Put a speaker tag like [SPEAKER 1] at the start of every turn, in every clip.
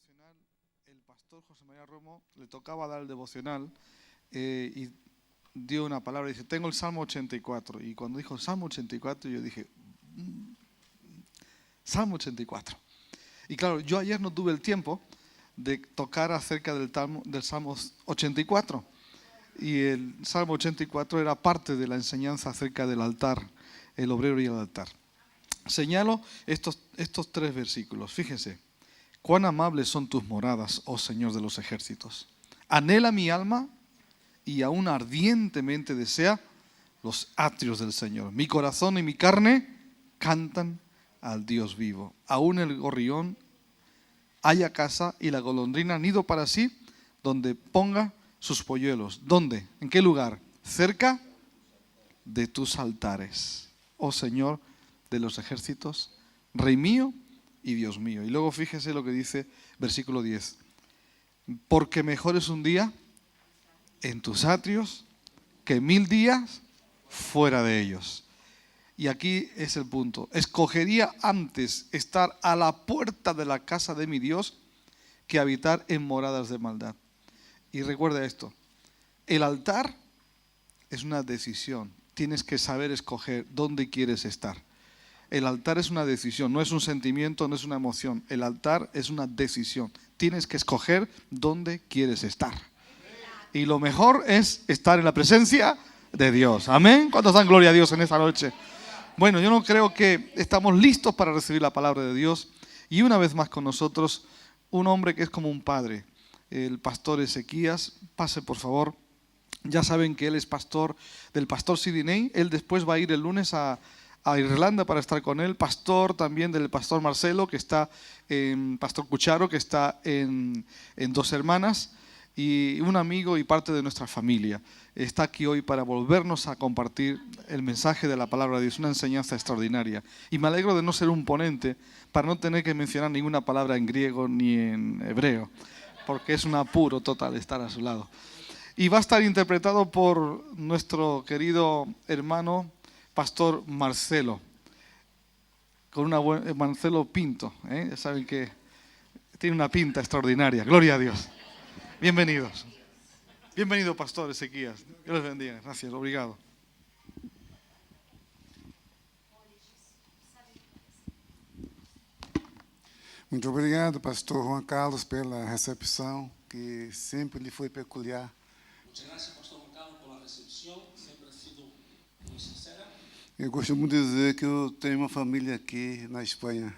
[SPEAKER 1] devocional, el pastor José María Romo le tocaba dar el devocional y dio una palabra, dice, tengo el Salmo 84. Y cuando dijo Salmo 84, yo dije, Salmo 84. Y claro, yo ayer no tuve el tiempo de tocar acerca del Salmo 84. Y el Salmo 84 era parte de la enseñanza acerca del altar, el obrero y el altar. Señalo estos tres versículos. Fíjense, cuán amables son tus moradas, oh Señor de los ejércitos. Anhela mi alma y aún ardientemente desea los atrios del Señor. Mi corazón y mi carne cantan al Dios vivo. Aún el gorrión haya casa y la golondrina nido para sí, donde ponga sus polluelos. ¿Dónde? ¿En qué lugar? Cerca de tus altares, oh Señor de los ejércitos, Rey mío y Dios mío. Y luego fíjese lo que dice versículo 10. Porque mejor es un día en tus atrios que 1000 días fuera de ellos. Y aquí es el punto. Escogería antes estar a la puerta de la casa de mi Dios que habitar en moradas de maldad. Y recuerda esto, el altar es una decisión. Tienes que saber escoger dónde quieres estar. El altar es una decisión, no es un sentimiento, no es una emoción. El altar es una decisión. Tienes que escoger dónde quieres estar. Y lo mejor es estar en la presencia de Dios. Amén. ¿Cuántos dan gloria a Dios en esta noche? Bueno, yo no creo que estamos listos para recibir la palabra de Dios. Y una vez más con nosotros, un hombre que es como un padre, el pastor Ezequías. Pase, por favor. Ya saben que él es pastor del pastor Sidney. Él después va a ir el lunes a Irlanda para estar con él. Pastor también del pastor Marcelo, que está en Pastor Cucharo, que está en Dos Hermanas. Y un amigo y parte de nuestra familia. Está aquí hoy para volvernos a compartir el mensaje de la palabra de Dios, una enseñanza extraordinaria. Y me alegro de no ser un ponente para no tener que mencionar ninguna palabra en griego ni en hebreo, porque es un apuro total estar a su lado. Y va a estar interpretado por nuestro querido hermano Pastor Marcelo, con Marcelo Pinto, ya saben que tiene una pinta extraordinaria. Gloria a Dios. Bienvenidos. Bienvenido, Pastor Ezequías. Dios les bendiga. Gracias, obrigado.
[SPEAKER 2] Muito obrigado, pastor Juan Carlos, pela recepção, que sempre lhe foi peculiar.
[SPEAKER 3] Muchas gracias, Pastor Juan Carlos, por la recepción. Siempre ha sido muy sincera.
[SPEAKER 2] Eu costumo dizer que eu tenho uma família aqui na Espanha.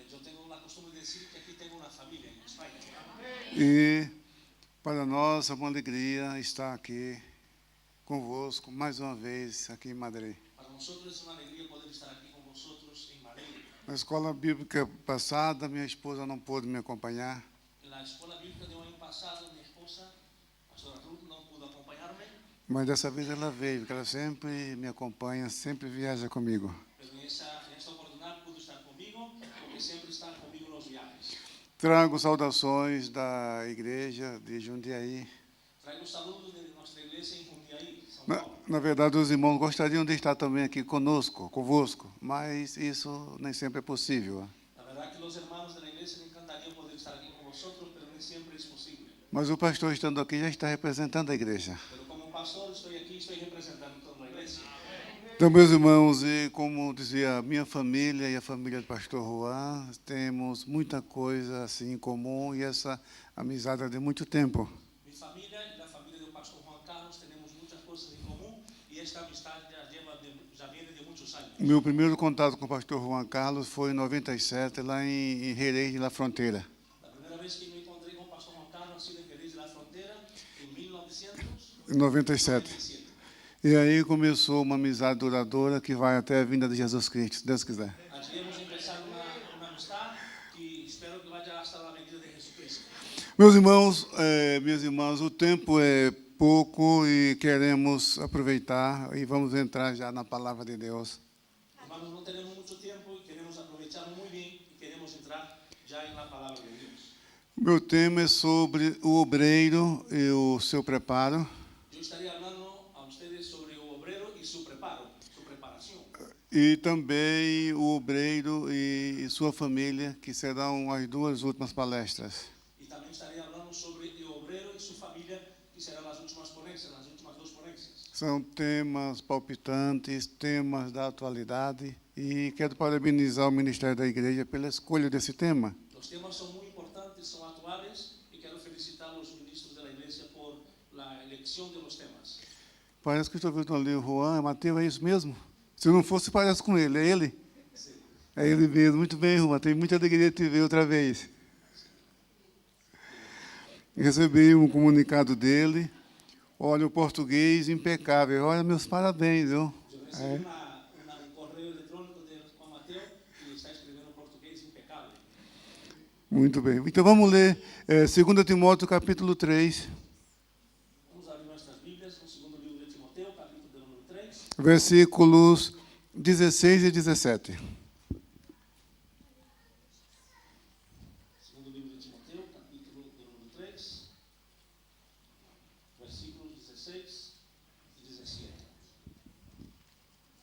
[SPEAKER 3] Yo tengo la costumbre de decir que aquí tengo una familia en España.
[SPEAKER 2] E para nós é uma alegria estar aqui convosco mais uma vez aqui em Madrid.
[SPEAKER 3] Para nosotros es una alegría poder estar aquí con vosotros en Madrid.
[SPEAKER 2] Na escola bíblica passada, minha esposa não pôde me acompanhar,
[SPEAKER 3] En la escuela bíblica del año pasado, mi esposa, Pastora Ruth, no pudo acompañarme,
[SPEAKER 2] mas dessa vez ela veio, porque ela sempre me acompanha, sempre viaja comigo.
[SPEAKER 3] pero en esta oportunidad pudo estar conmigo, porque siempre está conmigo en los viajes.
[SPEAKER 2] Trago saudações da igreja de Jundiaí.
[SPEAKER 3] Traigo saludos de nuestra iglesia en Jundiaí, São Paulo.
[SPEAKER 2] Na verdade, os irmãos gostariam de estar também aqui conosco, convosco, mas isso nem sempre é possível.
[SPEAKER 3] La verdad que los hermanos de la iglesia me encantaría poder estar aquí con vosotros, pero no siempre es posible.
[SPEAKER 2] Mas o pastor estando aqui já está representando a igreja.
[SPEAKER 3] Pero como pastor estoy aquí, estoy representando toda la iglesia.
[SPEAKER 2] Então, meus irmãos, e como dizia a minha família e a família do pastor Juan, temos muita coisa assim em comum e essa amizade é de muito tempo.
[SPEAKER 3] Mi familia y la familia del pastor Juan Carlos tenemos muchas cosas en común y esta amistad ya viene de muchos años.
[SPEAKER 2] Meu primeiro contato com o pastor Juan Carlos foi em 97, lá em Jerez de la Frontera.
[SPEAKER 3] La primera vez que me encontré con pastor Juan Carlos ha sido en Jerez de la Frontera en 1997.
[SPEAKER 2] Em 97. E aí começou uma amizade duradoura que vai até a vinda de Jesus Cristo, se Deus quiser.
[SPEAKER 3] Allí hemos empezado una amistad que espero que vaya hasta la venida de Jesucristo.
[SPEAKER 2] Meus irmãos, minhas irmãs, o tempo é pouco e queremos aproveitar e vamos entrar já na palavra de Deus.
[SPEAKER 3] Hermanos, no tenemos mucho tiempo y queremos aprovecharlo muy bien y queremos entrar ya en la palabra de Dios.
[SPEAKER 2] Meu tema é sobre o obreiro e o seu preparo.
[SPEAKER 3] Yo estaría hablando a ustedes sobre el obrero y su preparación.
[SPEAKER 2] E também o obreiro e sua família, que serão as duas últimas palestras.
[SPEAKER 3] Y también estaré hablando sobre el obrero y su familia, que serán las últimas ponencias, las últimas dos ponencias.
[SPEAKER 2] São temas palpitantes, temas da atualidade, e quero parabenizar o Ministério da Igreja pela escolha desse tema.
[SPEAKER 3] Los temas son muy importantes, son actuales, y quiero felicitar a los ministros de la iglesia por la elección de los temas.
[SPEAKER 2] Parece que estou vendo ali o Juan, Mateus, é isso mesmo? Se não fosse, parece com ele, é ele?
[SPEAKER 3] Sí.
[SPEAKER 2] É ele mesmo. Muito bem, Juan, tenho muita alegria de te ver outra vez. Recebi um comunicado dele, olha, o português impecável, olha, meus parabéns, viu?
[SPEAKER 3] Yo recibí un correo electrónico de Juan Mateo y está escribiendo portugués impecable.
[SPEAKER 2] Muito bem. Então vamos ler 2 Timóteo, capítulo 3,
[SPEAKER 3] Vamos a abrir nuestras Biblias en el segundo libro de Timoteo, capítulo de número 3,
[SPEAKER 2] versículos 16 e 17.
[SPEAKER 3] segundo libro de Timoteo, capítulo de número 3, versículos 16 y 17.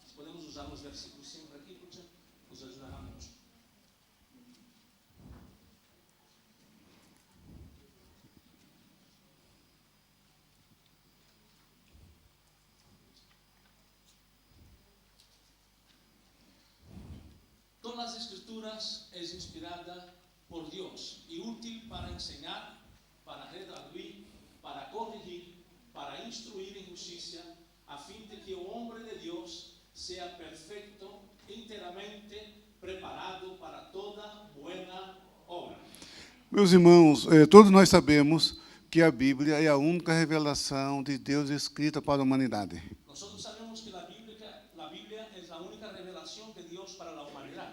[SPEAKER 3] Si podemos usar los versículos siempre aquí, porque nos ayudará mucho. Todas las escrituras es inspirada por Dios y útil para enseñar, para redarguir, para corregir, para instruir en justicia, a fin de que el hombre de Dios sea perfecto, enteramente preparado para toda buena obra.
[SPEAKER 2] Meus irmãos, todos nós sabemos que a Bíblia é a única revelação de Deus escrita para a humanidade.
[SPEAKER 3] Nosotros sabemos que la Biblia es la única revelación de Dios para la humanidad.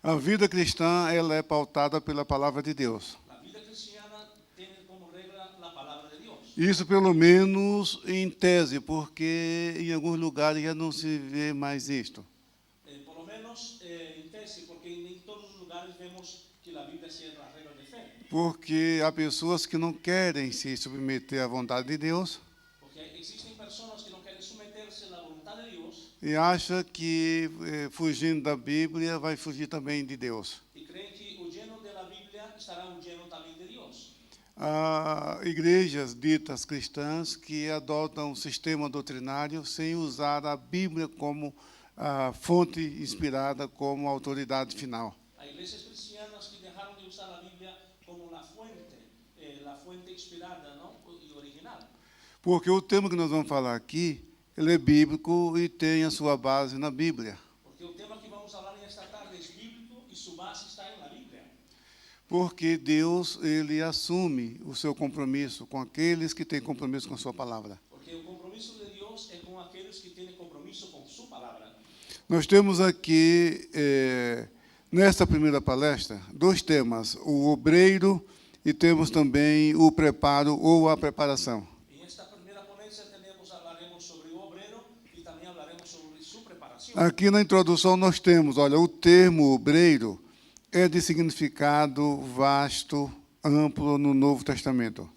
[SPEAKER 2] A vida cristã, ela é pautada pela palavra de Deus.
[SPEAKER 3] La vida cristiana tiene como regla la palabra de Dios.
[SPEAKER 2] Isso pelo menos em tese, porque em alguns lugares já não se vê mais isto.
[SPEAKER 3] Por lo menos en tesis, porque en todos los lugares vemos que la Biblia es la regla de fe.
[SPEAKER 2] Porque há pessoas que não querem se submeter à vontade de Deus
[SPEAKER 3] Porque existen personas que no quieren someterse a la voluntad de Dios
[SPEAKER 2] e acham que fugindo da Bíblia vai fugir também de Deus.
[SPEAKER 3] y creen que huyendo de la Biblia estará huyendo también de Dios.
[SPEAKER 2] Há igrejas ditas cristãs que adotam um sistema doutrinário sem usar a Bíblia como a fonte inspirada, como autoridade final.
[SPEAKER 3] Hay iglesias cristianas que dejaron de usar la Biblia como la fuente inspirada, ¿no? Y original.
[SPEAKER 2] Porque o tema que nós vamos falar aqui, ele é bíblico e tem a sua base na Bíblia.
[SPEAKER 3] Porque el tema que vamos a hablar en esta tarde es bíblico y su base está en la Biblia.
[SPEAKER 2] Porque Deus, ele assume o seu compromisso com aqueles que têm compromisso com a sua palavra.
[SPEAKER 3] Porque el compromiso de Dios es con aquellos que tienen compromiso con su palabra.
[SPEAKER 2] Nós temos aqui, nesta primeira palestra, dois temas, o obreiro e temos também o preparo ou a preparação.
[SPEAKER 3] En esta primera ponencia hablaremos sobre el obrero y también hablaremos sobre su preparación.
[SPEAKER 2] Aqui na introdução nós temos, olha, o termo obreiro é de significado vasto, amplo no Novo Testamento.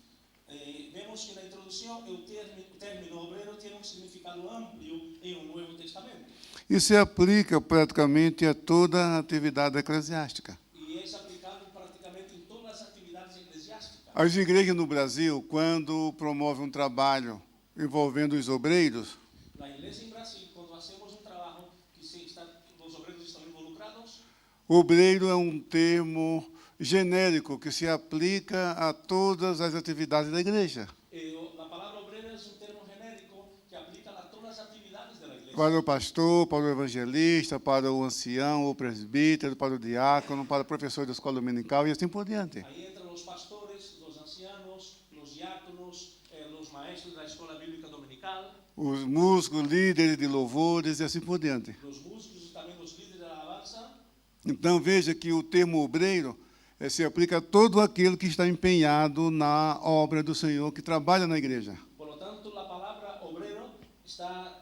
[SPEAKER 3] Vemos que en la introducción el término obrero tiene un significado amplio en el Nuevo Testamento.
[SPEAKER 2] E se aplica praticamente a toda a atividade eclesiástica.
[SPEAKER 3] Y es aplicado prácticamente en todas las actividades eclesiásticas.
[SPEAKER 2] As igrejas no Brasil, quando promovem um trabalho envolvendo os obreiros,
[SPEAKER 3] La iglesia en Brasil, cuando hacemos un trabajo que los obreros están involucrados,
[SPEAKER 2] obreiro é um termo genérico que se aplica a todas as atividades da igreja.
[SPEAKER 3] la palabra obrero es un término genérico que aplica a todas las actividades de la iglesia.
[SPEAKER 2] Para o pastor, para o evangelista, para o ancião, o presbítero, para o diácono, para o professor da escola dominical e assim por diante.
[SPEAKER 3] Ahí entran los pastores, los ancianos, los diáconos, los maestros de la escuela bíblica dominical,
[SPEAKER 2] Os músicos, líderes de louvores e assim por diante.
[SPEAKER 3] los músicos y también los líderes de la alabanza.
[SPEAKER 2] Então veja que o termo obreiro se aplica a todo aquele que está empenhado na obra do Senhor, que trabalha na igreja.
[SPEAKER 3] Por lo tanto, la palabra obrero está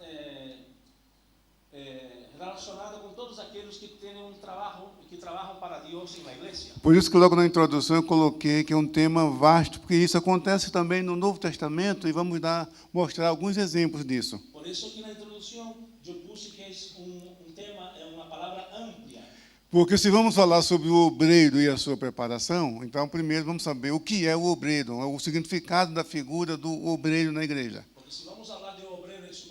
[SPEAKER 3] relacionada con todos aquellos que tienen un trabajo y que trabajan para Dios en la iglesia.
[SPEAKER 2] Por isso que logo na introdução eu coloquei que é um tema vasto, porque isso acontece também no Novo Testamento e vamos mostrar alguns exemplos disso.
[SPEAKER 3] Por eso que en la introducción yo puse que es un tema
[SPEAKER 2] Porque se vamos falar sobre o obreiro e a sua preparação, então primeiro vamos saber o que é o obreiro, o significado da figura do obreiro na igreja.
[SPEAKER 3] Porque si vamos a hablar de obrero y su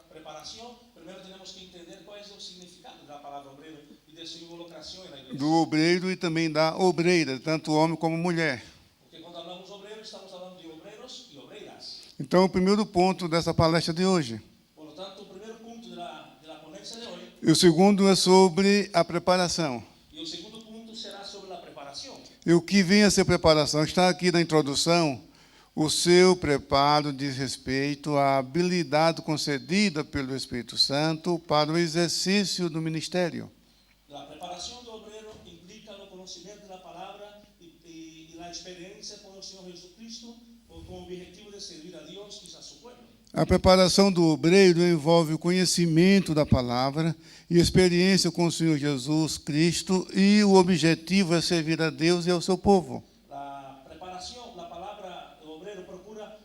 [SPEAKER 3] preparación, primero tenemos que entender cuál es el significado de la palabra obrero y de su involucración en la iglesia.
[SPEAKER 2] Do obreiro e também da obreira, tanto homem como mulher.
[SPEAKER 3] Porque cuando hablamos obrero, estamos hablando de obreros y obreras.
[SPEAKER 2] Então, o primeiro ponto dessa palestra de hoje.
[SPEAKER 3] Por lo tanto, el primer punto de la ponencia de hoy,
[SPEAKER 2] E o segundo é sobre a preparação.
[SPEAKER 3] y el segundo punto será sobre la preparación.
[SPEAKER 2] E o que vem a ser preparação? Está aqui na introdução. O seu preparo diz respeito à habilidade concedida pelo Espírito Santo para o exercício do ministério.
[SPEAKER 3] La preparación de obrero implica el conocimiento de la palabra y la experiencia con el Señor Jesucristo con el objetivo de servir a Dios y a su pueblo.
[SPEAKER 2] A preparação do obreiro envolve o conhecimento da palavra e experiência com o Senhor Jesus Cristo, e o objetivo é servir a Deus e ao seu povo.
[SPEAKER 3] La preparación, la palabra obrero procura,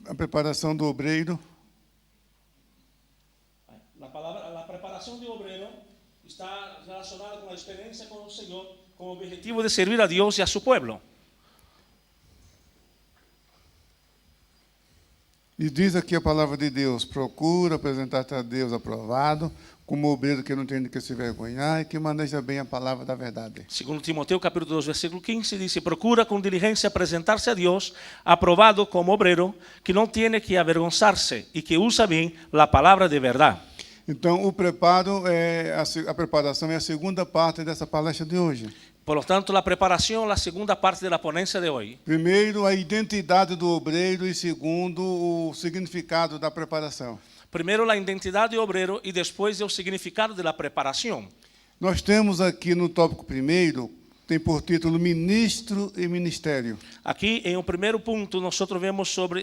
[SPEAKER 2] A preparação do obreiro
[SPEAKER 3] la preparación de obrero está relacionada con la experiencia con el Señor con el objetivo de servir a Dios y a su pueblo.
[SPEAKER 2] E diz aqui a palavra de Deus: procura apresentar-te a Deus aprovado, como obreiro que não tem de que se vergonhar e que maneja bem a palavra da verdade.
[SPEAKER 3] Segundo Timoteo capítulo 2 versículo 15 dice: procura con diligencia presentarse a Dios aprobado como obrero que no tiene que avergonzarse y que usa bien la palabra de verdad.
[SPEAKER 2] Então, o preparo a preparação é a segunda parte dessa palestra de hoje.
[SPEAKER 3] Por lo tanto, la preparación, la segunda parte de la ponencia de hoy.
[SPEAKER 2] Primeiro, a identidade do obreiro, e segundo, o significado da preparação.
[SPEAKER 3] Primero la identidad de obrero y después el significado de la preparación.
[SPEAKER 2] Nós temos aqui no tópico primeiro, tem por título Ministro e Ministério.
[SPEAKER 3] Aquí en el primer punto nosotros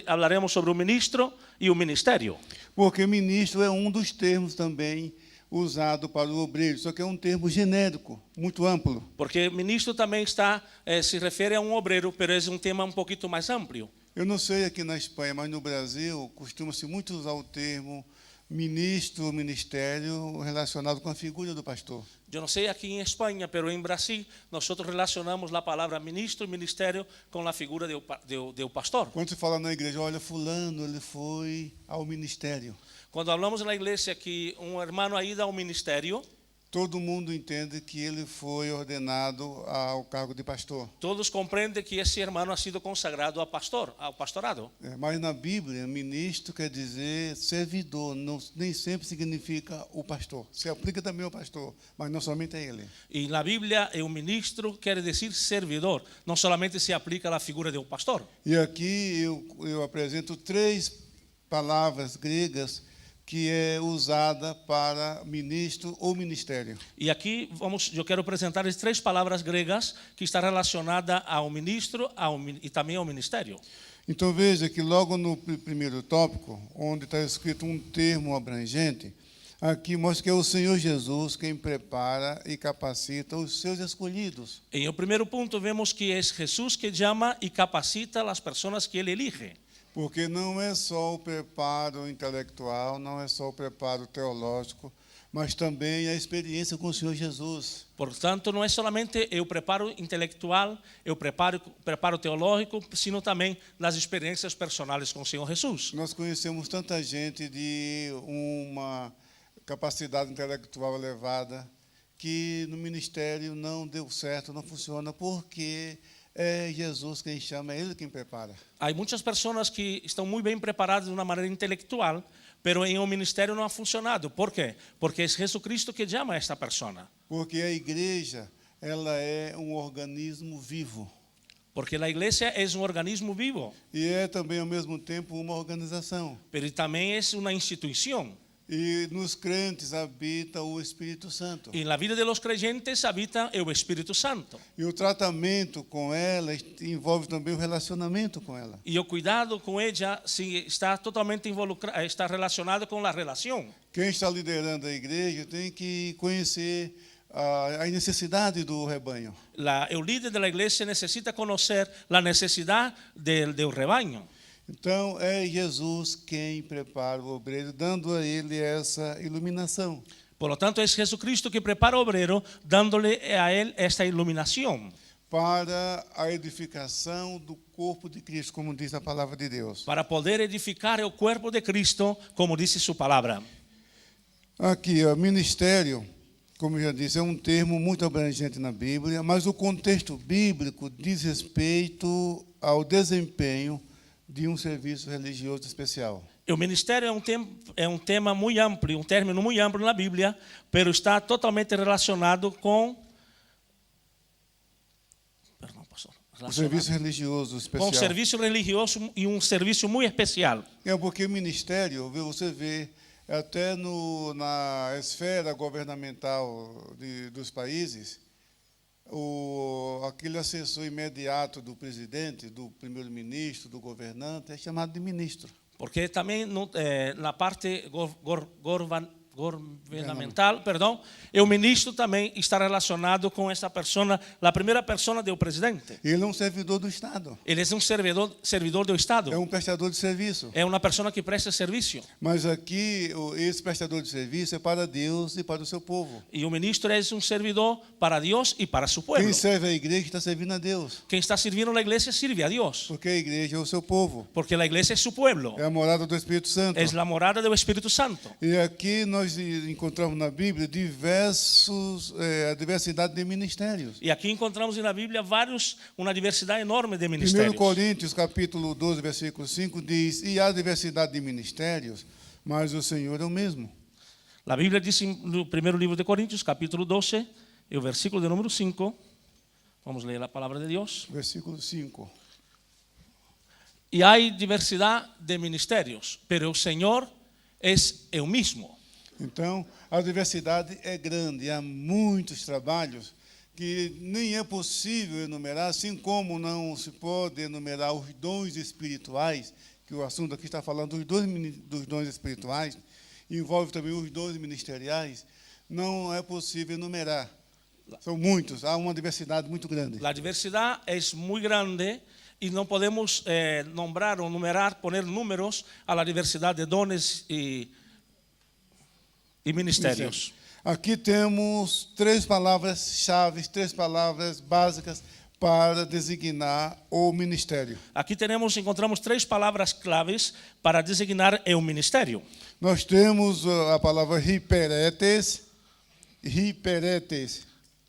[SPEAKER 3] hablaremos sobre un ministro y un ministerio.
[SPEAKER 2] Porque ministro é dos termos também usado para o obreiro, só que é termo genérico, muito amplo.
[SPEAKER 3] Porque ministro también se refiere a un obrero, pero es un tema un poquito más amplio.
[SPEAKER 2] Eu não sei aqui na Espanha, mas no Brasil costuma-se muito usar o termo ministro ou ministério relacionado com a figura do pastor.
[SPEAKER 3] Yo no sé aquí en España, pero en Brasil nosotros relacionamos la palabra ministro y ministerio con la figura de un pastor.
[SPEAKER 2] Quando se fala na igreja, olha, fulano, ele foi ao ministério.
[SPEAKER 3] Cuando hablamos en la iglesia que un hermano ha ido a un ministerio,
[SPEAKER 2] todo mundo entende que ele foi ordenado ao cargo de pastor.
[SPEAKER 3] todos comprenden que ese hermano ha sido consagrado ao pastorado.
[SPEAKER 2] Mas na Bíblia, ministro quer dizer servidor, nem sempre significa o pastor. Se aplica também ao pastor, mas não somente a ele.
[SPEAKER 3] Y en la Biblia, un ministro quiere decir servidor, no solamente se aplica a la figura de un pastor.
[SPEAKER 2] E aqui eu apresento 3 palavras gregas que é usada para ministro ou ministério.
[SPEAKER 3] Y aquí yo quiero presentarles 3 palabras gregas que están relacionadas a un ministro y también a un ministerio.
[SPEAKER 2] Então veja que logo no primeiro tópico, onde está escrito termo abrangente, aqui mostra que é o Senhor Jesus quem prepara e capacita os seus escolhidos.
[SPEAKER 3] En el primer punto vemos que es Jesús que llama y capacita a las personas que Él elige.
[SPEAKER 2] Porque não é só o preparo intelectual, não é só o preparo teológico, mas também a experiência com o Senhor Jesus.
[SPEAKER 3] Por tanto, não é solamente o preparo intelectual, o preparo teológico, sino também das experiências personais com o Senhor Jesus.
[SPEAKER 2] Nós conhecemos tanta gente de uma capacidade intelectual elevada que no ministério não deu certo, não funciona, porque é Jesus quem chama, é Ele quem prepara.
[SPEAKER 3] Há muitas pessoas que estão muito bem preparadas de uma maneira intelectual, pero em um ministério não ha funcionado. ¿Por quê? Porque é Jesucristo que chama esta pessoa.
[SPEAKER 2] Porque a igreja, ela é organismo vivo.
[SPEAKER 3] Porque a igreja é organismo vivo.
[SPEAKER 2] E é também ao mesmo tempo uma organização.
[SPEAKER 3] Pero também é uma instituição.
[SPEAKER 2] E nos crentes habita o Espírito Santo.
[SPEAKER 3] E na vida dos crentes habita o Espírito Santo.
[SPEAKER 2] E o tratamento com ela envolve também o relacionamento com ela.
[SPEAKER 3] E o cuidado com ela está totalmente involucrado, está relacionado com a relação.
[SPEAKER 2] Quem está liderando a igreja tem que conhecer a necessidade do rebanho.
[SPEAKER 3] O líder da igreja necessita conhecer a necessidade do rebanho.
[SPEAKER 2] Então, é Jesus quem prepara o obreiro, dando a ele essa iluminação.
[SPEAKER 3] Por lo tanto, es Jesucristo que prepara al obrero, dándole a él esta iluminación
[SPEAKER 2] para a edificação do corpo de Cristo, como diz a palavra de Deus.
[SPEAKER 3] para poder edificar el cuerpo de Cristo, como dice su palabra.
[SPEAKER 2] Aqui, ó, ministério, como eu já disse, é um termo muito abrangente na Bíblia, mas o contexto bíblico diz respeito ao desempenho de um serviço religioso especial.
[SPEAKER 3] El ministerio es un tema muy amplio, un término muy amplio en la Biblia, pero está totalmente relacionado con
[SPEAKER 2] O serviço religioso
[SPEAKER 3] con
[SPEAKER 2] especial.
[SPEAKER 3] servicio religioso y un servicio muy especial.
[SPEAKER 2] É porque o ministério, você vê, até na esfera governamental dos países, aquele assessor imediato do presidente, do primeiro-ministro, do governante, é chamado de ministro.
[SPEAKER 3] Porque también la parte gubernamental, el ministro también está relacionado con esa persona, la primera persona del presidente.
[SPEAKER 2] Ele é um servidor do Estado.
[SPEAKER 3] Él es un servidor del Estado.
[SPEAKER 2] É um prestador de serviço.
[SPEAKER 3] Es una persona que presta servicio.
[SPEAKER 2] Mas aqui, esse prestador de serviço é para Deus e para o seu povo.
[SPEAKER 3] Y un ministro es un servidor para Dios y para su pueblo.
[SPEAKER 2] Quem serve a igreja está servindo a Deus.
[SPEAKER 3] Quien está sirviendo a la iglesia sirve a Dios.
[SPEAKER 2] Porque a igreja é o seu povo.
[SPEAKER 3] Porque la iglesia es su pueblo.
[SPEAKER 2] É a morada do Espírito Santo.
[SPEAKER 3] Es la morada del Espíritu Santo.
[SPEAKER 2] E aqui nós encontramos na Bíblia a diversidade de ministérios.
[SPEAKER 3] Y aquí encontramos en la Biblia una diversidad enorme de
[SPEAKER 2] 1
[SPEAKER 3] ministerios.
[SPEAKER 2] Coríntios, capítulo 12, versículo 5, diz: e há diversidade de ministérios, mas o Senhor é o mesmo.
[SPEAKER 3] La Biblia dice en el primer libro de Corintios, capítulo 12, el versículo de número 5. Vamos a leer la palabra de Dios.
[SPEAKER 2] Versículo 5.
[SPEAKER 3] Y hay diversidad de ministerios, pero el Señor es el mismo.
[SPEAKER 2] Então, a diversidade é grande, há muitos trabalhos que nem é possível enumerar, assim como não se pode enumerar os dons espirituais, que o assunto aqui está falando dos dons espirituais, envolve também os dons ministeriais, não é possível enumerar. São muitos, há uma diversidade muito grande.
[SPEAKER 3] La diversidad es muy grande y no podemos nombrar o numerar, poner números a la diversidad de dones y ministerios.
[SPEAKER 2] Aqui temos três palavras-chave, três palavras básicas para designar o ministério.
[SPEAKER 3] Aquí encontramos tres palabras claves para designar el ministerio.
[SPEAKER 2] Nós temos a palavra hiperetes.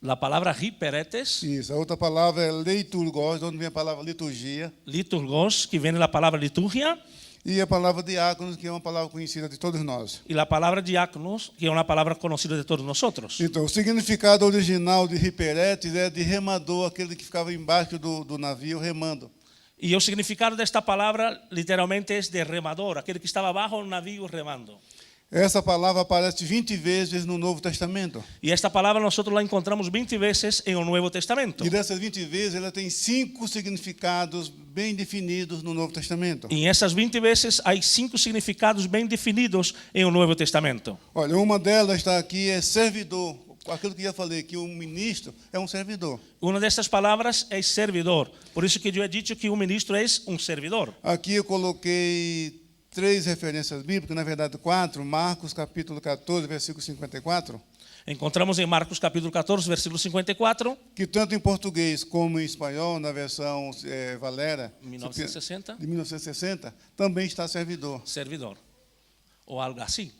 [SPEAKER 3] La palabra hiperetes,
[SPEAKER 2] Isso, a outra palavra é leiturgos, de onde vem a palavra liturgia.
[SPEAKER 3] liturgos, que viene la palabra liturgia,
[SPEAKER 2] E a palavra diáconos, que é uma palavra conhecida de todos nós.
[SPEAKER 3] y la palabra diáconos, que es una palabra conocida de todos nosotros.
[SPEAKER 2] Então, o significado original de hiperetes é de remador, aquele que ficava embaixo do navio remando.
[SPEAKER 3] Y el significado de esta palabra literalmente es de remador, aquel que estaba bajo un navío remando.
[SPEAKER 2] Essa palavra aparece 20 vezes no Novo Testamento.
[SPEAKER 3] Y esta palabra nosotros la encontramos 20 veces en el Nuevo Testamento.
[SPEAKER 2] E dessas 20 vezes, ela tem 5 significados bem definidos no Novo Testamento.
[SPEAKER 3] Y en esas 20 veces hay 5 significados bien definidos en el Nuevo Testamento.
[SPEAKER 2] Olha, uma delas está aqui, é servidor. Aquilo que eu já falei, que um ministro é um servidor.
[SPEAKER 3] Una de estas palabras es servidor. Por eso que yo he dicho que un ministro es un servidor.
[SPEAKER 2] Aqui eu coloquei 3 referências bíblicas, na verdade 4, Marcos capítulo 14, versículo 54.
[SPEAKER 3] Encontramos en Marcos capítulo 14, versículo 54.
[SPEAKER 2] Que tanto em português como em espanhol, na versão Valera,
[SPEAKER 3] 1960.
[SPEAKER 2] de 1960, também está servidor.
[SPEAKER 3] Servidor. O alguacil.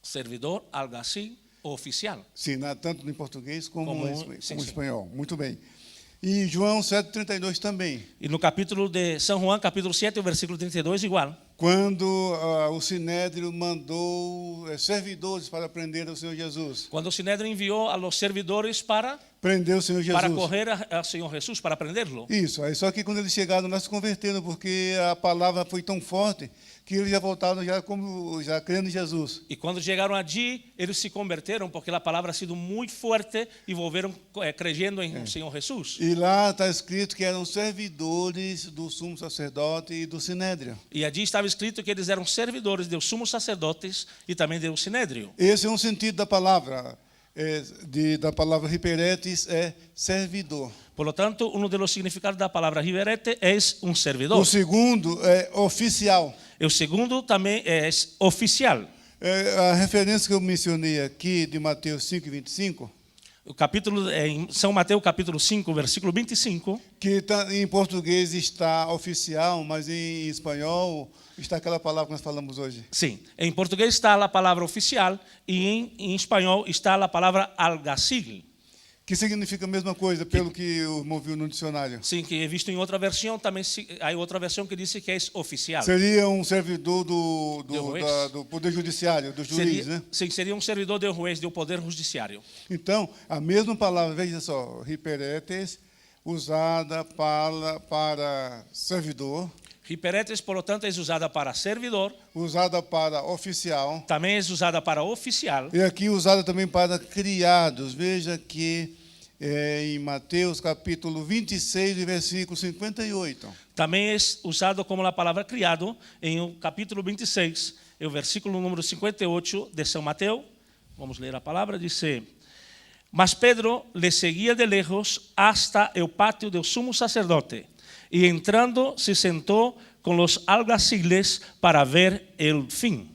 [SPEAKER 3] Servidor, alguacil o oficial.
[SPEAKER 2] Sim, tanto em português como em
[SPEAKER 3] sim.
[SPEAKER 2] espanhol. Muito bem. E João 7,32 também.
[SPEAKER 3] Y en el capítulo de San Juan, capítulo 7, versículo 32, igual.
[SPEAKER 2] Quando o Sinédrio mandou servidores para prender o Senhor Jesus.
[SPEAKER 3] Cuando el Sinédrio envió a los servidores para
[SPEAKER 2] Prender o Senhor Jesus.
[SPEAKER 3] correr al Señor Jesús, para prenderlo.
[SPEAKER 2] Isso, aí só que quando eles chegaram, nós se converteram, porque a palavra foi tão forte que eles já voltaram já crendo em Jesus.
[SPEAKER 3] Y cuando llegaron allí, ellos se convirtieron porque la palabra ha sido muy fuerte y volvieron creyendo en el Señor Jesús.
[SPEAKER 2] E lá está escrito que eram servidores do sumo sacerdote e do Sinédrio.
[SPEAKER 3] Y allí estaba escrito que ellos eran servidores de los sumos sacerdotes y también del Sinédrio.
[SPEAKER 2] Esse é um sentido da palavra. Da palavra hiperetes é servidor.
[SPEAKER 3] Por lo tanto, uno de los significados de la palabra hiberete es un servidor.
[SPEAKER 2] O segundo é oficial.
[SPEAKER 3] El segundo también es oficial.
[SPEAKER 2] A referência que eu mencionei aqui de Mateus 5:25,
[SPEAKER 3] O capítulo em São Mateus capítulo 5, versículo 25,
[SPEAKER 2] que em português está oficial, mas em espanhol está aquela palavra que nós falamos hoje.
[SPEAKER 3] sim, em português está a palavra oficial e em espanhol está a palavra alguacil.
[SPEAKER 2] Que significa a mesma coisa, pelo que eu irmão viu no dicionário.
[SPEAKER 3] Sim, que é visto em outra versão, também há outra versão que diz que é oficial.
[SPEAKER 2] Seria um servidor
[SPEAKER 3] Do juiz.
[SPEAKER 2] do Poder Judiciário, do juiz, né?
[SPEAKER 3] Sim, seria um servidor do juiz do Poder Judiciário.
[SPEAKER 2] Então, a mesma palavra, veja só, hiperetes, usada para servidor,
[SPEAKER 3] Hiperetes, por lo tanto, é usada para servidor,
[SPEAKER 2] usada para oficial,
[SPEAKER 3] também é usada para oficial,
[SPEAKER 2] e aqui usada também para criados. Veja que em Mateus capítulo 26, versículo 58.
[SPEAKER 3] também é usado como a palavra criado em o capítulo 26, é o versículo número 58 de São Mateus. Vamos ler a palavra, diz: Mas Pedro le seguia de lejos hasta el patio del sumo sacerdote, y entrando se sentó con los alguaciles para ver el fin.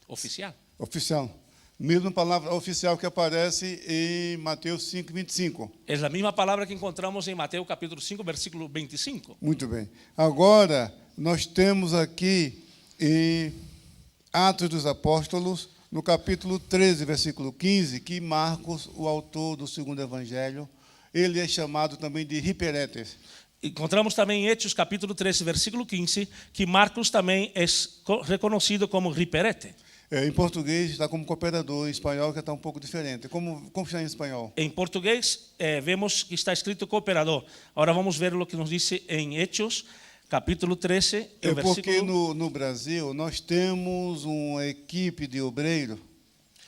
[SPEAKER 3] Oficial.
[SPEAKER 2] Oficial. Mesma palavra oficial que aparece em Mateus 5:25.
[SPEAKER 3] É a mesma palavra que encontramos em Mateus capítulo 5, versículo 25.
[SPEAKER 2] Muito bem. Agora, nós temos aqui em Atos dos Apóstolos, no capítulo 13, versículo 15, que Marcos, o autor do segundo evangelho, ele é chamado também de hiperetes.
[SPEAKER 3] Encontramos também em Hechos capítulo 13, versículo 15, que Marcos também é reconhecido como hiperete.
[SPEAKER 2] Em português está como cooperador, em espanhol que está um pouco diferente. Como está em espanhol?
[SPEAKER 3] Em português vemos que está escrito cooperador. Agora vamos ver o que nos diz em Hechos capítulo 13,
[SPEAKER 2] É porque
[SPEAKER 3] versículo...
[SPEAKER 2] no Brasil nós temos uma equipe de obreiro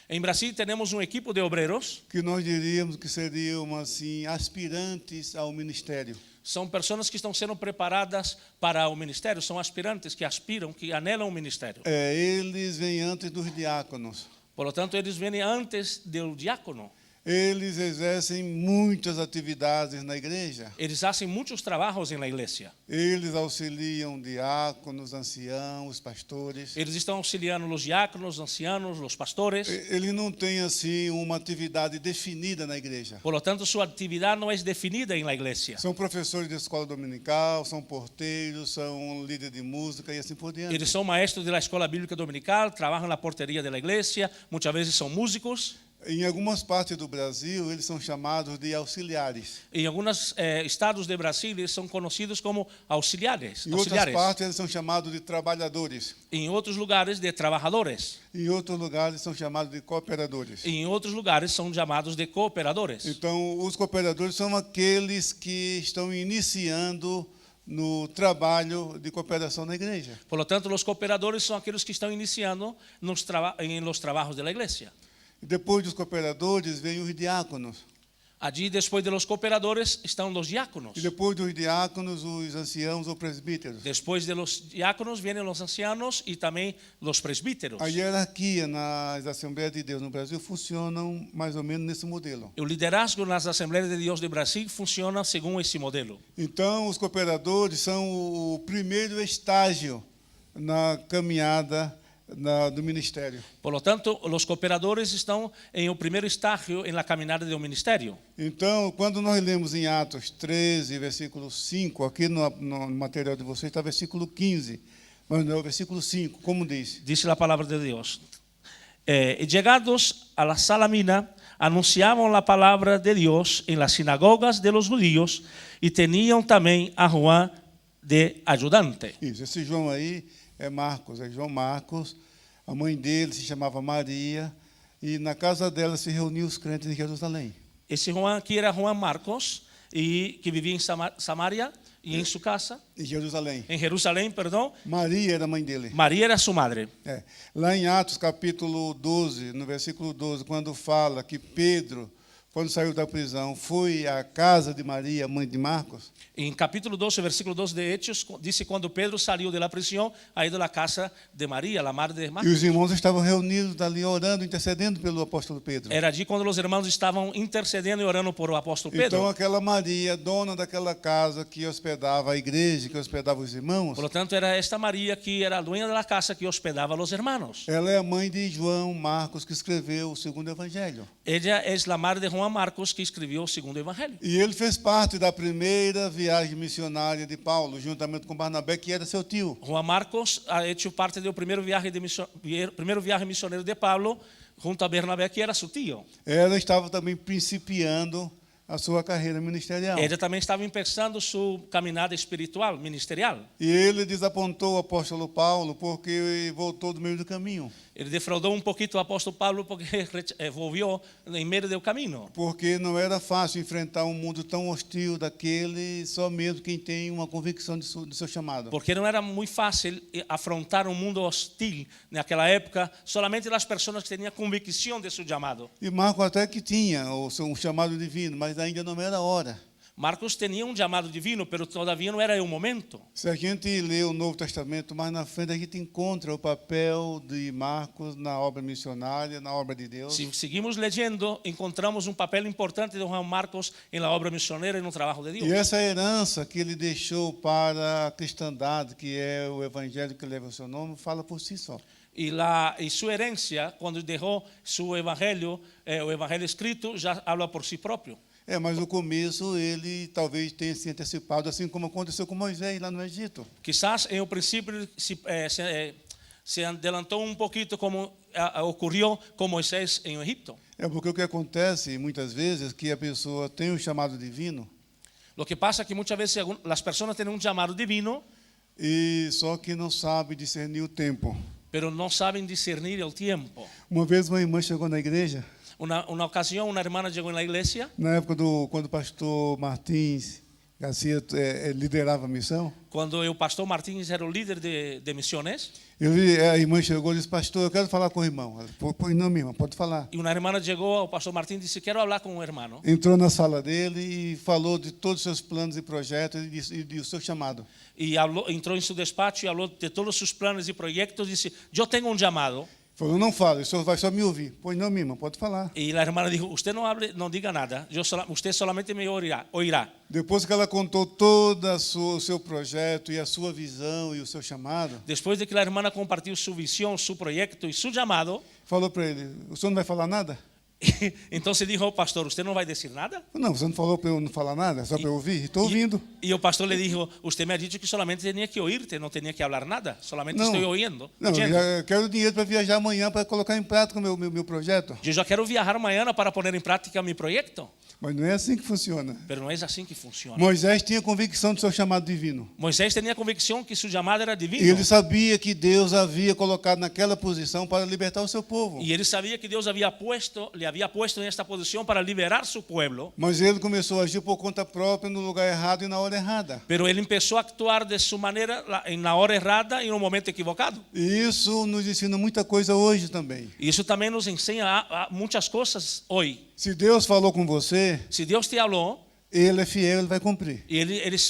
[SPEAKER 3] Em Brasil temos um equipo de obreiros,
[SPEAKER 2] que nós diríamos que seriam assim aspirantes ao ministério.
[SPEAKER 3] são pessoas que estão sendo preparadas para o ministério, são aspirantes que aspiram, que anelam o ministério.
[SPEAKER 2] Eles vêm antes dos diáconos.
[SPEAKER 3] Por lo tanto, eles vêm antes do diácono.
[SPEAKER 2] Eles exercem muitas atividades na igreja.
[SPEAKER 3] Eles fazem muitos trabalhos na igreja.
[SPEAKER 2] Eles auxiliam diáconos, anciãos, pastores.
[SPEAKER 3] Eles estão auxiliando os diáconos, os ancianos, os pastores.
[SPEAKER 2] Eles não têm assim uma atividade definida na igreja.
[SPEAKER 3] Por lo tanto, sua atividade não é definida na igreja.
[SPEAKER 2] São professores de escola dominical, são porteiros, são líderes de música e assim por diante.
[SPEAKER 3] Eles são maestros da escola bíblica dominical, trabalham na porteria da igreja, muitas vezes são músicos.
[SPEAKER 2] Em algumas partes do Brasil, eles são chamados de auxiliares.
[SPEAKER 3] Em alguns estados do Brasil, eles são conhecidos como auxiliares.
[SPEAKER 2] Em outras partes, eles são chamados de trabalhadores.
[SPEAKER 3] Em outros lugares, de trabalhadores.
[SPEAKER 2] Em outros lugares, são chamados de cooperadores.
[SPEAKER 3] Em outros lugares, são chamados de cooperadores.
[SPEAKER 2] Então, os cooperadores são aqueles que estão iniciando no trabalho de cooperação na igreja.
[SPEAKER 3] Por lo tanto, os cooperadores são aqueles que estão iniciando nos trabalhos da igreja.
[SPEAKER 2] E depois dos cooperadores, vêm os diáconos.
[SPEAKER 3] Allí, depois dos cooperadores, estão os diáconos.
[SPEAKER 2] E depois dos diáconos, os anciãos ou presbíteros.
[SPEAKER 3] Depois dos diáconos, vêm os ancianos e também os presbíteros.
[SPEAKER 2] A hierarquia nas Assembleias de Deus no Brasil funcionam mais ou menos nesse modelo.
[SPEAKER 3] O liderazgo nas Assembleias de Deus do Brasil funciona segundo esse modelo.
[SPEAKER 2] Então, os cooperadores são o primeiro estágio na caminhada do ministério.
[SPEAKER 3] Por lo tanto, os cooperadores estão em o primeiro estágio na caminhada do ministério.
[SPEAKER 2] Então, quando nós lemos em Atos 13, versículo 5, aqui no material de vocês está versículo 15, mas não é o versículo 5, como diz?
[SPEAKER 3] Diz a palavra de Deus. Chegados a la Salamina, anunciavam a palavra de Deus em las sinagogas de los judíos e tinham também a Juan de ajudante.
[SPEAKER 2] Isso, esse João aí é Marcos, é João Marcos. A mãe dele se chamava Maria e na casa dela se reuniam os crentes de Jerusalém.
[SPEAKER 3] Esse Juan aqui era Juan Marcos, e que vivia em Samaria e em sua casa.
[SPEAKER 2] Em Jerusalém.
[SPEAKER 3] Em Jerusalém, perdão.
[SPEAKER 2] Maria era a mãe dele.
[SPEAKER 3] Maria era sua madre.
[SPEAKER 2] Lá em Atos capítulo 12, no versículo 12, quando fala que Pedro quando saiu da prisão, foi à casa de Maria, mãe de Marcos.
[SPEAKER 3] En capítulo 12, versículo 2 de Hechos, dice cuando Pedro salió de la prisión, ha ido a la casa de María, la madre de
[SPEAKER 2] E
[SPEAKER 3] Marcos.
[SPEAKER 2] os irmãos estavam reunidos ali, orando, intercedendo pelo apóstolo Pedro.
[SPEAKER 3] Era allí cuando los hermanos estaban intercediendo y orando por el apóstol
[SPEAKER 2] Então,
[SPEAKER 3] Pedro.
[SPEAKER 2] aquela Maria, dona daquela casa que hospedava a igreja, que hospedava os irmãos,
[SPEAKER 3] Por lo tanto, era esta María que era dueña de la casa que hospedaba a los hermanos.
[SPEAKER 2] ela é a mãe de João Marcos, que escreveu o segundo evangelho.
[SPEAKER 3] Ella es la madre de Juan Marcos que escribió el segundo evangelio.
[SPEAKER 2] E ele fez parte da primeira viagem missionária de Paulo, juntamente com Barnabé, que era seu tio.
[SPEAKER 3] Juan Marcos ha hecho parte del primer viaje misionero de Pablo junto a Bernabé, que era su tío.
[SPEAKER 2] Ela estava também principiando a sua carreira ministerial.
[SPEAKER 3] Ella también estaba empezando su caminada espiritual, ministerial.
[SPEAKER 2] E ele desapontou o apóstolo Paulo porque voltou do meio do caminho.
[SPEAKER 3] Ele defraudou un poquito al apóstol Pablo porque volvió en medio del camino.
[SPEAKER 2] Porque não era fácil enfrentar um mundo tão hostil daquele, só mesmo quem tem uma convicção do seu chamado.
[SPEAKER 3] Porque no era muy fácil afrontar un mundo hostil en aquella época, solamente las personas que tenían convicción de su llamado.
[SPEAKER 2] E Marcos até que tinha um chamado divino, mas ainda não era a hora.
[SPEAKER 3] Marcos tenía un llamado divino, pero todavía no era el momento.
[SPEAKER 2] Se a gente lê o Novo Testamento, mais na frente a gente encontra o papel de Marcos na obra missionária, na obra de Deus.
[SPEAKER 3] Si seguimos leyendo, encontramos un papel importante de Juan Marcos en la obra misionera y en el trabajo de Dios.
[SPEAKER 2] E essa herança que ele deixou para a cristandade, que é o evangelho que leva o seu nome, fala por si só.
[SPEAKER 3] Y su herencia, cuando dejó su evangelio, el evangelio escrito, ya habla por sí propio.
[SPEAKER 2] Mas no começo ele talvez tenha se antecipado, assim como aconteceu com Moisés lá no Egito.
[SPEAKER 3] Quizás en el principio se adelantó un poquito como ocurrió con Moisés en Egipto.
[SPEAKER 2] Porque o que acontece muitas vezes é que a pessoa tem um chamado divino.
[SPEAKER 3] Lo que pasa es que muchas veces las personas tienen un llamado divino,
[SPEAKER 2] E só que não sabe discernir o tempo.
[SPEAKER 3] pero no saben discernir el tiempo.
[SPEAKER 2] Uma vez uma irmã chegou na igreja,
[SPEAKER 3] Una ocasión una hermana llegó en la iglesia
[SPEAKER 2] na época quando o pastor Martins Garcia liderava a missão.
[SPEAKER 3] cuando el pastor Martínez era el líder de misiones.
[SPEAKER 2] A irmã chegou e disse: pastor, eu quero falar com o irmão. Ela, pois não, minha irmã, pode falar.
[SPEAKER 3] Y una hermana llegó al pastor Martín y dice, quiero hablar con un hermano.
[SPEAKER 2] Entrou na sala dele e falou de todos os seus planos e projetos e do seu chamado.
[SPEAKER 3] Y entró en su despacho y habló de todos sus planes y proyectos. Dice, yo tengo un llamado.
[SPEAKER 2] Falou: não fala, o senhor vai só me ouvir. Pois não, minha irmã, pode falar.
[SPEAKER 3] Y la hermana dijo, usted no hable, no diga nada. Usted solamente me oirá.
[SPEAKER 2] Depois que ela contou todo o seu projeto e a sua visão e o seu chamado,
[SPEAKER 3] Después de que la hermana compartió su visión, su proyecto y su llamado,
[SPEAKER 2] falou para ele: o senhor não vai falar nada?
[SPEAKER 3] entonces dijo, pastor, ¿usted no va a decir nada?
[SPEAKER 2] Não, você não falou para eu não falar nada, só para eu ouvir? Estou ouvindo.
[SPEAKER 3] Y el pastor le dijo, usted me ha dicho que solamente tenía que oírte, no tenía que hablar nada. Solamente
[SPEAKER 2] Não,
[SPEAKER 3] estoy oyendo.
[SPEAKER 2] não,
[SPEAKER 3] oyendo.
[SPEAKER 2] eu quero dinheiro para viajar amanhã para colocar em prática o meu projeto.
[SPEAKER 3] Yo ya quiero viajar mañana para poner en práctica mi proyecto.
[SPEAKER 2] Mas não é assim que funciona.
[SPEAKER 3] Pero no es así que funciona.
[SPEAKER 2] Moisés tinha convicção do seu chamado divino.
[SPEAKER 3] Moisés tenía convicción que su llamada era
[SPEAKER 2] E
[SPEAKER 3] divina.
[SPEAKER 2] ele sabia que Deus havia colocado naquela posição para libertar o seu povo.
[SPEAKER 3] Y él sabía que Dios le había puesto en esta posición para liberar su pueblo.
[SPEAKER 2] Mas ele começou a agir por conta própria no lugar errado e na hora errada.
[SPEAKER 3] Pero él empezó a actuar de su manera en la hora errada y en un momento equivocado.
[SPEAKER 2] E isso nos ensina muita coisa hoje também.
[SPEAKER 3] Y eso también nos enseña muchas cosas hoy.
[SPEAKER 2] Se Deus falou com você,
[SPEAKER 3] Si Dios te habló,
[SPEAKER 2] Ele é fiel, Ele vai cumprir.
[SPEAKER 3] y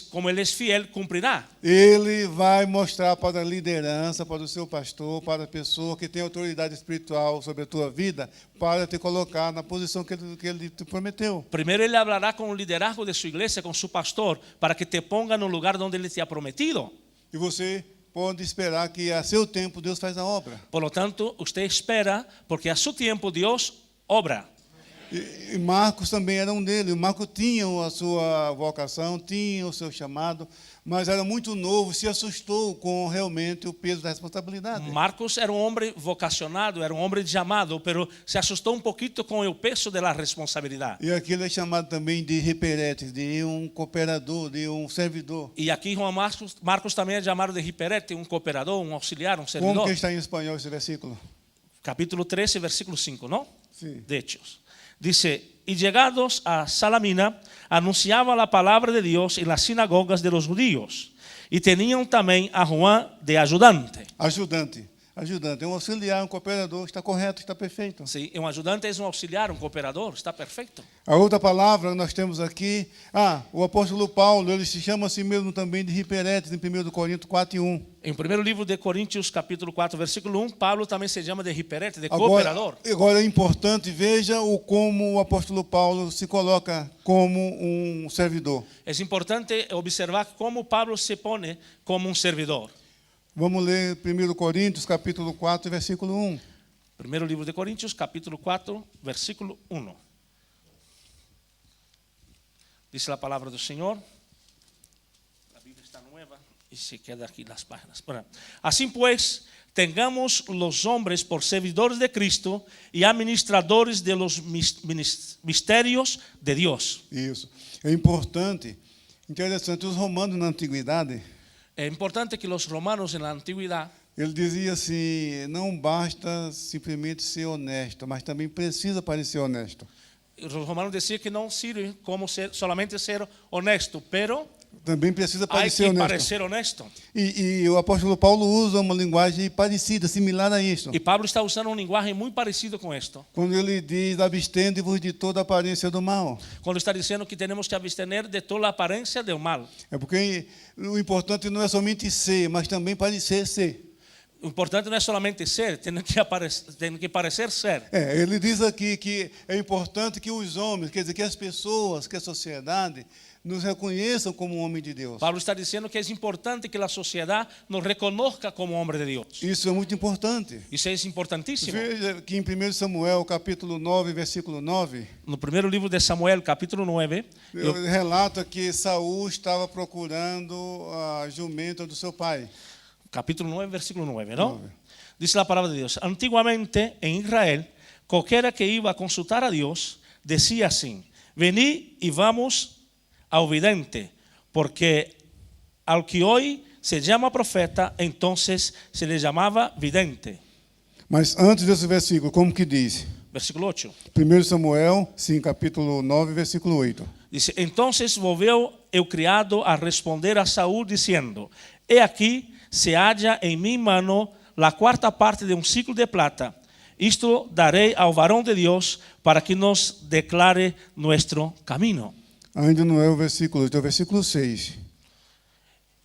[SPEAKER 3] como Él es fiel, cumplirá.
[SPEAKER 2] Ele vai mostrar para a liderança, para o seu pastor, para a pessoa que tem autoridade espiritual sobre a tua vida, para te colocar na posição que ele te prometeu.
[SPEAKER 3] Primero Él hablará con el liderazgo de su iglesia, con su pastor, para que te ponga en un lugar donde Él te ha prometido.
[SPEAKER 2] E você pode esperar que a seu tempo Deus faz a obra.
[SPEAKER 3] Por lo tanto, usted espera, porque a su tiempo Dios obra.
[SPEAKER 2] E Marcos também era um deles. Marcos tinha a sua vocação, tinha o seu chamado, mas era muito novo, se assustou com realmente o peso da responsabilidade.
[SPEAKER 3] Marcos era un hombre vocacionado, era un hombre llamado, pero se asustó un poquito con el peso de la responsabilidad.
[SPEAKER 2] E aquilo é chamado também de reperete, de um cooperador, de um servidor.
[SPEAKER 3] Y aquí Juan Marcos también es llamado de hiperete, un cooperador, un auxiliar, un
[SPEAKER 2] Como
[SPEAKER 3] servidor.
[SPEAKER 2] que está em espanhol esse versículo?
[SPEAKER 3] Capítulo 13, versículo 5, ¿no?
[SPEAKER 2] Sim.
[SPEAKER 3] De Hechos. Dice, y llegados a Salamina, anunciaba la palabra de Dios en las sinagogas de los judíos. Y tenían también a Juan de ayudante.
[SPEAKER 2] Ajudante. ajudante, é um auxiliar, um cooperador, está correto, está perfeito.
[SPEAKER 3] Sí, un ayudante es un auxiliar, un cooperador, está perfecto.
[SPEAKER 2] A outra palavra que nós temos aqui, o apóstolo Paulo, ele se chama a si mesmo também de hiperetes, em 1 Coríntios 4:1.
[SPEAKER 3] En primer libro de Corintios, capítulo 4, versículo 1, Pablo también se llama de hiperete, de cooperador.
[SPEAKER 2] Agora é importante, veja como o apóstolo Paulo se coloca como um servidor.
[SPEAKER 3] Es importante observar cómo Pablo se pone como un servidor.
[SPEAKER 2] Vamos ler 1 Coríntios, capítulo 4, versículo 1.
[SPEAKER 3] Primero libro de Corintios, capítulo 4, versículo 1. Dice la palabra del Señor. La Biblia está nueva y se queda aquí las páginas. Bueno, así pues, tengamos los hombres por servidores de Cristo y administradores de los misterios de Dios.
[SPEAKER 2] Isso. É importante, interessante, os romanos na antiguidade,
[SPEAKER 3] Es importante que los romanos en la antigüedad,
[SPEAKER 2] ele dizia assim, não basta simplesmente ser honesto, mas também precisa parecer honesto.
[SPEAKER 3] los romanos decían que no sirve como solamente ser honesto, pero
[SPEAKER 2] Também precisa
[SPEAKER 3] hay
[SPEAKER 2] parecer
[SPEAKER 3] que
[SPEAKER 2] honesto.
[SPEAKER 3] parecer honesto.
[SPEAKER 2] E o apóstolo Paulo usa uma linguagem parecida, similar a isso.
[SPEAKER 3] Y Pablo está usando un lenguaje muy parecido con esto.
[SPEAKER 2] Quando ele diz, abstende-vos de toda aparência do mal.
[SPEAKER 3] Cuando está diciendo que tenemos que abstener de toda la apariencia del mal.
[SPEAKER 2] É porque o importante não é somente ser, mas também parecer ser.
[SPEAKER 3] Lo importante no es solamente ser, tiene que parecer ser.
[SPEAKER 2] Ele diz aqui que é importante que os homens, quer dizer, que as pessoas, que a sociedade, nos reconheçam como um homem de Deus.
[SPEAKER 3] Pablo está diciendo que es importante que la sociedad nos reconozca como hombre de Dios.
[SPEAKER 2] Isso é muito importante.
[SPEAKER 3] Eso es importantísimo.
[SPEAKER 2] Veja que em 1 Samuel, capítulo 9, versículo 9,
[SPEAKER 3] No primer libro de Samuel, capítulo 9,
[SPEAKER 2] relata que Saul estava procurando a jumenta do seu pai.
[SPEAKER 3] capítulo 9, versículo 9, ¿no?
[SPEAKER 2] 9.
[SPEAKER 3] Dice la palabra de Dios. Antiguamente en Israel, cualquiera que iba a consultar a Dios decía así: venid y vamos ao vidente, porque al que hoy se llama profeta, entonces se le llamaba vidente.
[SPEAKER 2] Mas antes desse versículo, como que diz?
[SPEAKER 3] Versículo 8.
[SPEAKER 2] 1 Samuel, sim, capítulo 9, versículo 8.
[SPEAKER 3] Dice: entonces volvió el criado a responder a Saúl diciendo: he aquí se halla en mi mano la cuarta parte de un ciclo de plata. Esto daré al varón de Dios para que nos declare nuestro camino.
[SPEAKER 2] Ainda não é o versículo 8, é o versículo 6.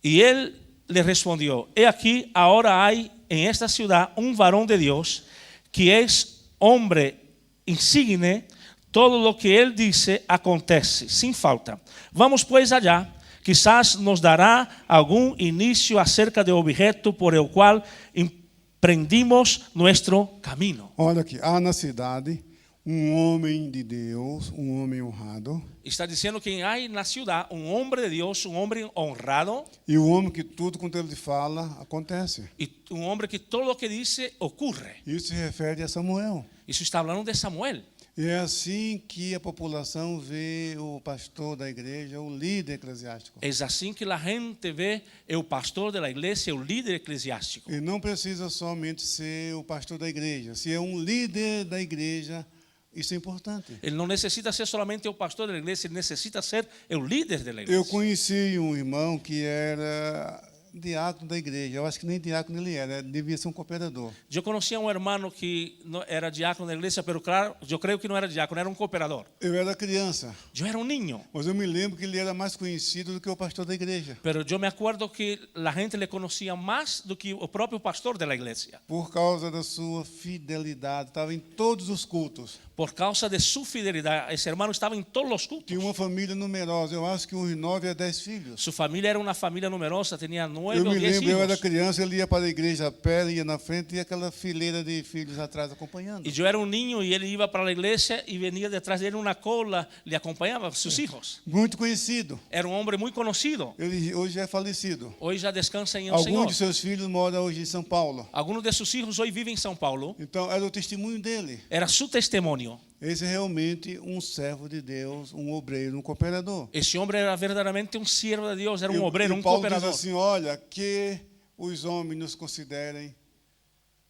[SPEAKER 3] Y él le respondió: he aquí ahora hay en esta ciudad un varón de Dios que es hombre insigne, todo lo que él dice acontece sin falta. Vamos pues allá, quizás nos dará algún inicio acerca del objeto por el cual emprendimos nuestro camino.
[SPEAKER 2] Olha aqui, há na cidade homem de Deus, homem honrado.
[SPEAKER 3] Está diciendo que hay en la ciudad un hombre de Dios, un hombre honrado.
[SPEAKER 2] E o homem que tudo quanto ele fala acontece.
[SPEAKER 3] Y un hombre que todo lo que dice ocurre.
[SPEAKER 2] Isso se refere a Samuel.
[SPEAKER 3] Eso está hablando de Samuel.
[SPEAKER 2] E é assim que a população vê o pastor da igreja, o líder eclesiástico.
[SPEAKER 3] Es así que la gente ve el pastor de la iglesia, el líder eclesiástico.
[SPEAKER 2] E não precisa somente ser o pastor da igreja. Se é um líder da igreja, isso é importante.
[SPEAKER 3] Él no necesita ser solamente el pastor de la iglesia, él necesita ser el líder de la
[SPEAKER 2] Eu
[SPEAKER 3] iglesia.
[SPEAKER 2] conheci um irmão que era diácono da igreja. Eu acho que nem diácono ele era, devia ser um cooperador.
[SPEAKER 3] Yo conocía a un hermano que no era diácono de la iglesia, pero claro, yo creo que no era diácono, era un cooperador.
[SPEAKER 2] Eu era criança,
[SPEAKER 3] Yo era un niño,
[SPEAKER 2] mas eu me lembro que ele era mais conhecido do que o pastor da igreja,
[SPEAKER 3] pero yo me acuerdo que la gente le conocía más do que el propio pastor de la iglesia,
[SPEAKER 2] por causa da sua fidelidade. Estava em todos os cultos.
[SPEAKER 3] por causa de su fidelidad. Ese hermano estaba en todos los cultos.
[SPEAKER 2] Tinha uma família numerosa, eu acho que uns 9 a 10 filhos.
[SPEAKER 3] Su familia era una familia numerosa, tenía 9
[SPEAKER 2] Eu
[SPEAKER 3] o
[SPEAKER 2] me
[SPEAKER 3] 10
[SPEAKER 2] lembro, eu era
[SPEAKER 3] hijos.
[SPEAKER 2] criança, ele ia para a igreja a pé, ele ia na frente e aquela fileira de filhos atrás acompanhando.
[SPEAKER 3] Y yo era un niño y él iba para la iglesia y venía detrás de él una cola, le acompañaba sus hijos.
[SPEAKER 2] Muito conhecido.
[SPEAKER 3] Era un hombre muy conocido.
[SPEAKER 2] Ele hoje é falecido.
[SPEAKER 3] Hoy ya descansa en el
[SPEAKER 2] Alguns
[SPEAKER 3] Señor.
[SPEAKER 2] de seus filhos moram hoje em São Paulo.
[SPEAKER 3] Algunos de sus hijos hoy viven en São Paulo.
[SPEAKER 2] Então, era o testemunho dele.
[SPEAKER 3] Era su testimonio.
[SPEAKER 2] Esse é realmente um servo de Deus, um obreiro, um cooperador.
[SPEAKER 3] Ese hombre era verdaderamente un siervo de Dios, era un
[SPEAKER 2] E
[SPEAKER 3] obrero, un
[SPEAKER 2] Paulo diz
[SPEAKER 3] cooperador.
[SPEAKER 2] assim, olha, que os homens nos considerem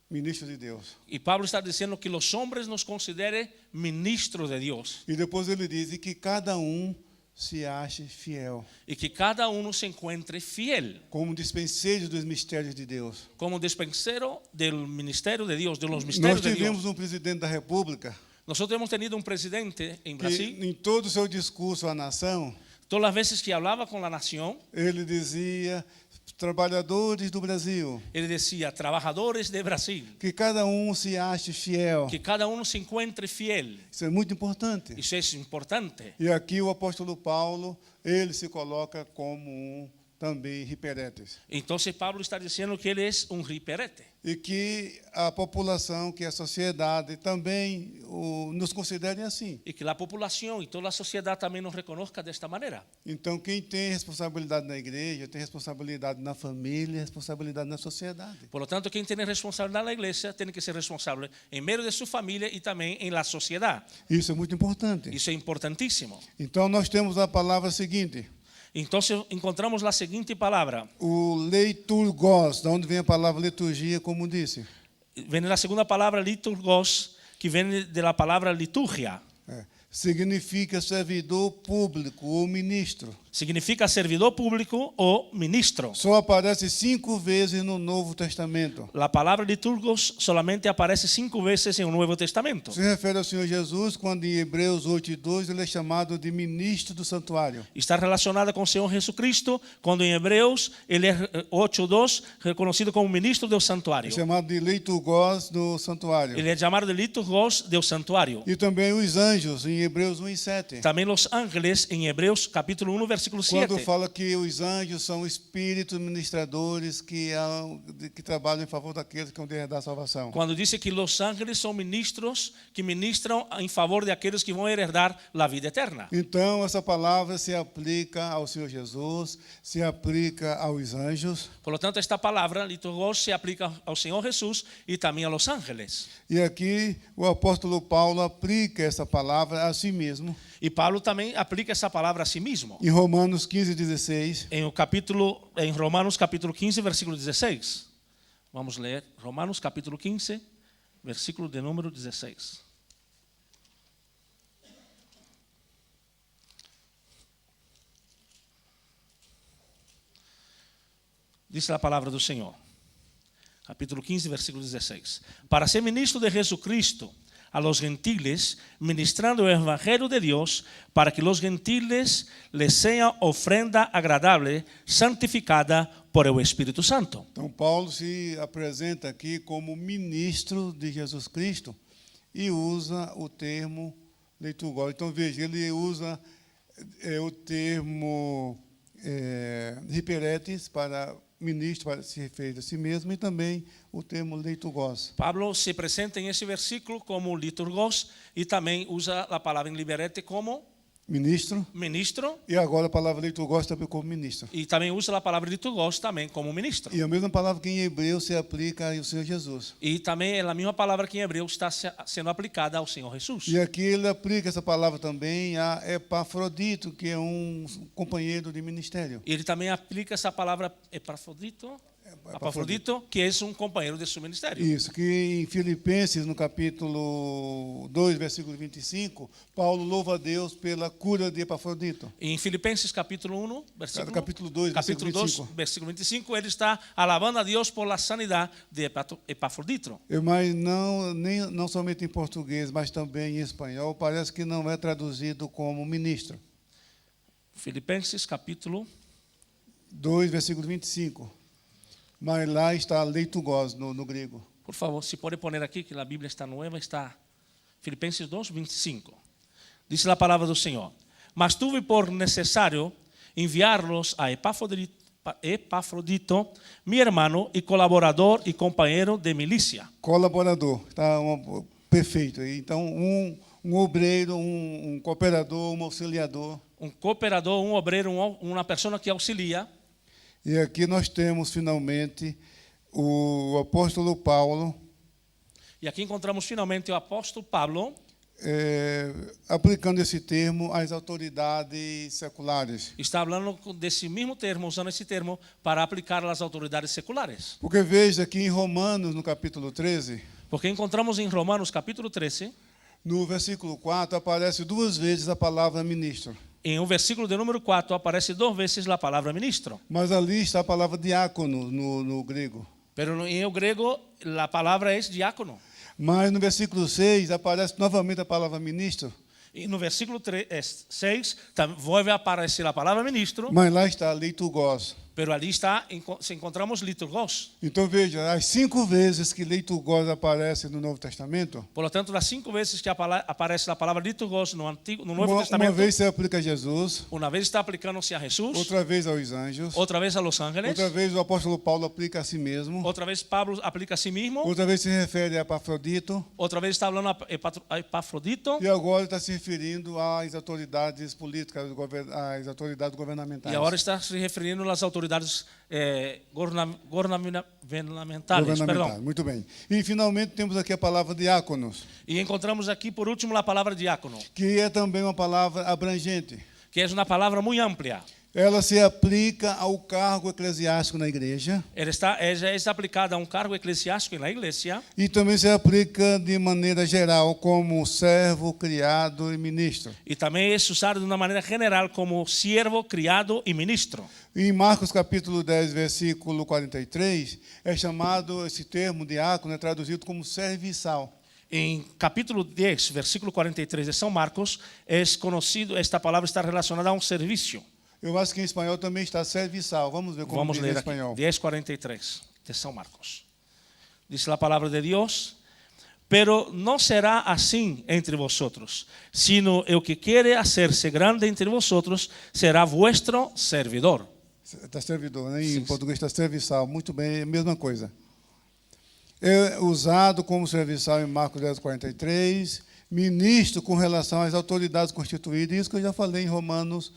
[SPEAKER 2] ministros de Deus.
[SPEAKER 3] Y Pablo está diciendo que los hombres nos consideren ministros de Dios.
[SPEAKER 2] E depois ele diz que cada um se ache fiel,
[SPEAKER 3] y que cada uno se encuentre fiel
[SPEAKER 2] como dispenseiro dos mistérios de Deus.
[SPEAKER 3] como dispensero del ministerio de Dios, de los
[SPEAKER 2] Nós
[SPEAKER 3] misterios de
[SPEAKER 2] tivemos
[SPEAKER 3] Dios.
[SPEAKER 2] presidente da República
[SPEAKER 3] Nosotros hemos tenido un presidente en
[SPEAKER 2] que,
[SPEAKER 3] Brasil,
[SPEAKER 2] em todo o seu discurso à nação,
[SPEAKER 3] todas las veces que hablaba con la nación,
[SPEAKER 2] ele dizia: trabalhadores do Brasil,
[SPEAKER 3] él decía, trabajadores de Brasil,
[SPEAKER 2] que cada se ache fiel.
[SPEAKER 3] que cada uno se encuentre fiel.
[SPEAKER 2] Isso é muito importante.
[SPEAKER 3] Eso es importante.
[SPEAKER 2] E aqui o apóstolo Paulo, ele se coloca como também hiperetes.
[SPEAKER 3] Entonces Pablo está diciendo que él es un riperete.
[SPEAKER 2] E que a população, que a sociedade também nos considere assim.
[SPEAKER 3] Y que la población y toda la sociedad también nos reconozca de esta manera.
[SPEAKER 2] Então, quem tem responsabilidade na igreja, tem responsabilidade na família, responsabilidade na sociedade.
[SPEAKER 3] Por lo tanto, quien tiene responsabilidad en la iglesia tiene que ser responsable en medio de su familia y también en la sociedad.
[SPEAKER 2] Isso é muito importante.
[SPEAKER 3] Eso es importantísimo.
[SPEAKER 2] Então, nós temos a palavra seguinte:
[SPEAKER 3] Entonces encontramos la siguiente palabra.
[SPEAKER 2] o leiturgos, da onde vem a palavra liturgia, como disse.
[SPEAKER 3] Viene la segunda palabra, liturgos, que viene de la palabra liturgia.
[SPEAKER 2] Significa servidor público ou ministro.
[SPEAKER 3] Significa servidor público o ministro.
[SPEAKER 2] Só aparece 5 vezes no Novo Testamento.
[SPEAKER 3] La palabra liturgos solamente aparece 5 veces en el Nuevo Testamento.
[SPEAKER 2] Se refere ao Senhor Jesus quando em Hebreus 8:2 ele é chamado de ministro do santuário.
[SPEAKER 3] Está relacionada con el Señor Jesucristo, cuando en Hebreos él es 8:2 reconocido como ministro del
[SPEAKER 2] É
[SPEAKER 3] santuario.
[SPEAKER 2] chamado de leiturgos do santuário.
[SPEAKER 3] Ele é llamado de liturgos del santuario.
[SPEAKER 2] E também os anjos em Hebreus 1:7.
[SPEAKER 3] También los ángeles en Hebreos capítulo 1 versículo
[SPEAKER 2] Quando
[SPEAKER 3] 7.
[SPEAKER 2] fala que os anjos são espíritos ministradores que trabalham em favor daqueles que vão herdar a salvação.
[SPEAKER 3] Cuando dice que los ángeles son ministros que ministran en favor de aquellos que van a heredar la vida eterna.
[SPEAKER 2] Então, essa palavra se aplica ao Senhor Jesus, se aplica aos anjos.
[SPEAKER 3] Por lo tanto, esta palabra, liturgos, se aplica al Señor Jesús y también a los ángeles.
[SPEAKER 2] E aqui o apóstolo Paulo aplica essa palavra a si mesmo.
[SPEAKER 3] Y Pablo también aplica esa palabra a sí mismo.
[SPEAKER 2] Em Romanos 15:16,
[SPEAKER 3] En Romanos capítulo 15, versículo 16. Vamos a leer Romanos capítulo 15, versículo de número 16. Dice la palabra del Señor. Capítulo 15, versículo 16. Para ser ministro de Jesucristo a los gentiles, ministrando el evangelio de Dios, para que los gentiles les sea ofrenda agradable, santificada por el Espíritu Santo.
[SPEAKER 2] então Paulo se apresenta aqui como ministro de Jesus Cristo e usa o termo leiturgos. Então veja, ele usa o termo hiperetes para ministro, para se referir a si mesmo, e também o termo leiturgos.
[SPEAKER 3] Pablo se presenta en ese versículo como liturgos y también usa la palabra en liberete como
[SPEAKER 2] Ministro,
[SPEAKER 3] ministro
[SPEAKER 2] e agora a palavra leiturgos também como ministro.
[SPEAKER 3] y también usa la palabra liturgos también como ministro.
[SPEAKER 2] E a mesma palavra que em hebreu se aplica ao Senhor Jesus.
[SPEAKER 3] Y también es la misma palabra que en hebreo está siendo aplicada al Señor Jesús.
[SPEAKER 2] E aqui ele aplica essa palavra também a Epafrodito, que é companheiro de ministério.
[SPEAKER 3] Y él también aplica esa palabra Epafrodito, que es un compañero de su ministerio.
[SPEAKER 2] Isso, que em Filipenses, no capítulo 2, versículo 25, Paulo louva a Deus pela cura de Epafrodito.
[SPEAKER 3] En Filipenses capítulo 1,
[SPEAKER 2] Capítulo 2,
[SPEAKER 3] capítulo 2, versículo 25, él está alabando a Dios por la sanidad de Epafrodito.
[SPEAKER 2] Mas não somente em português, mas também em espanhol, parece que não é traduzido como ministro.
[SPEAKER 3] Filipenses capítulo
[SPEAKER 2] 2, versículo 25. Mas lá está leiturgos no grego.
[SPEAKER 3] Por favor, si puede poner aquí que la Biblia está nueva, está Filipenses 2, 25. Dice la palabra del Señor. Mas tuve por necesario enviarlos a Epafrodito, mi hermano y colaborador y compañero de milicia.
[SPEAKER 2] Colaborador, tá perfeito. Então, um obreiro, cooperador, auxiliador.
[SPEAKER 3] Un cooperador, un obrero, una persona que auxilia.
[SPEAKER 2] E aqui nós temos finalmente o apóstolo Paulo
[SPEAKER 3] E aqui encontramos finalmente o apóstolo Pablo
[SPEAKER 2] aplicando esse termo às autoridades seculares.
[SPEAKER 3] está falando desse mesmo termo, usando esse termo para aplicar às autoridades seculares.
[SPEAKER 2] Porque veja que em Romanos, no capítulo 13,
[SPEAKER 3] Porque encontramos em Romanos capítulo 13,
[SPEAKER 2] no versículo 4, aparece 2 vezes a palavra ministro.
[SPEAKER 3] en el versículo de número 4 aparece 2 veces la palabra ministro.
[SPEAKER 2] Mas ali está a palavra diácono no grego.
[SPEAKER 3] Pero en el griego la palabra es diácono.
[SPEAKER 2] Mas no versículo 6 aparece novamente a palavra ministro.
[SPEAKER 3] Y no versículo 6 vuelve a aparecer la palabra ministro,
[SPEAKER 2] Mas lá está liturgos.
[SPEAKER 3] pero allí está, se encontramos liturgos.
[SPEAKER 2] Então veja, as 5 vezes que liturgos aparece no Novo Testamento,
[SPEAKER 3] Por lo tanto, las 5 veces que aparece la palabra liturgos no Nuevo
[SPEAKER 2] uma
[SPEAKER 3] Testamento,
[SPEAKER 2] vez se aplica a Jesus,
[SPEAKER 3] una vez está aplicándose a Jesús,
[SPEAKER 2] outra vez aos anjos,
[SPEAKER 3] otra vez a los ángeles,
[SPEAKER 2] outra vez o apóstolo Paulo aplica a si mesmo,
[SPEAKER 3] otra vez Pablo aplica a sí mismo,
[SPEAKER 2] outra vez se refere a Epafrodito,
[SPEAKER 3] otra vez está hablando a Epafrodito,
[SPEAKER 2] e agora está se referindo às autoridades políticas, às autoridades
[SPEAKER 3] y
[SPEAKER 2] governamentais.
[SPEAKER 3] ahora está se refiriendo a las autoridades gubernamentales. Perdón.
[SPEAKER 2] Muito bem. E finalmente temos aqui a palavra diáconos,
[SPEAKER 3] Y encontramos aquí por último la palabra diácono,
[SPEAKER 2] que é também uma palavra abrangente.
[SPEAKER 3] que es una palabra muy amplia.
[SPEAKER 2] Ela se aplica ao cargo eclesiástico na igreja
[SPEAKER 3] Ella es aplicada a un cargo eclesiástico en la iglesia
[SPEAKER 2] e também se aplica de maneira geral como servo, criado e ministro.
[SPEAKER 3] y también es usada de una manera general como siervo, criado y ministro.
[SPEAKER 2] Em Marcos capítulo 10, versículo 43, é chamado esse termo diácono, é traduzido como serviçal.
[SPEAKER 3] En capítulo 10, versículo 43 de São Marcos, es conocido, esta palabra está relacionada a un servicio.
[SPEAKER 2] Eu acho que em espanhol também está serviçal. Vamos ver como
[SPEAKER 3] Vamos
[SPEAKER 2] diz em
[SPEAKER 3] leer aquí,
[SPEAKER 2] espanhol.
[SPEAKER 3] 10:43 de São Marcos. Dice la palabra de Dios: pero no será así entre vosotros, sino el que quiere hacerse grande entre vosotros será vuestro servidor.
[SPEAKER 2] Está servidor, né?
[SPEAKER 3] Sim,
[SPEAKER 2] Em português está serviçal. Muito bem, é a mesma coisa. É usado como serviçal em Marcos 10, 43, ministro com relação às autoridades constituídas, isso que eu já falei em Romanos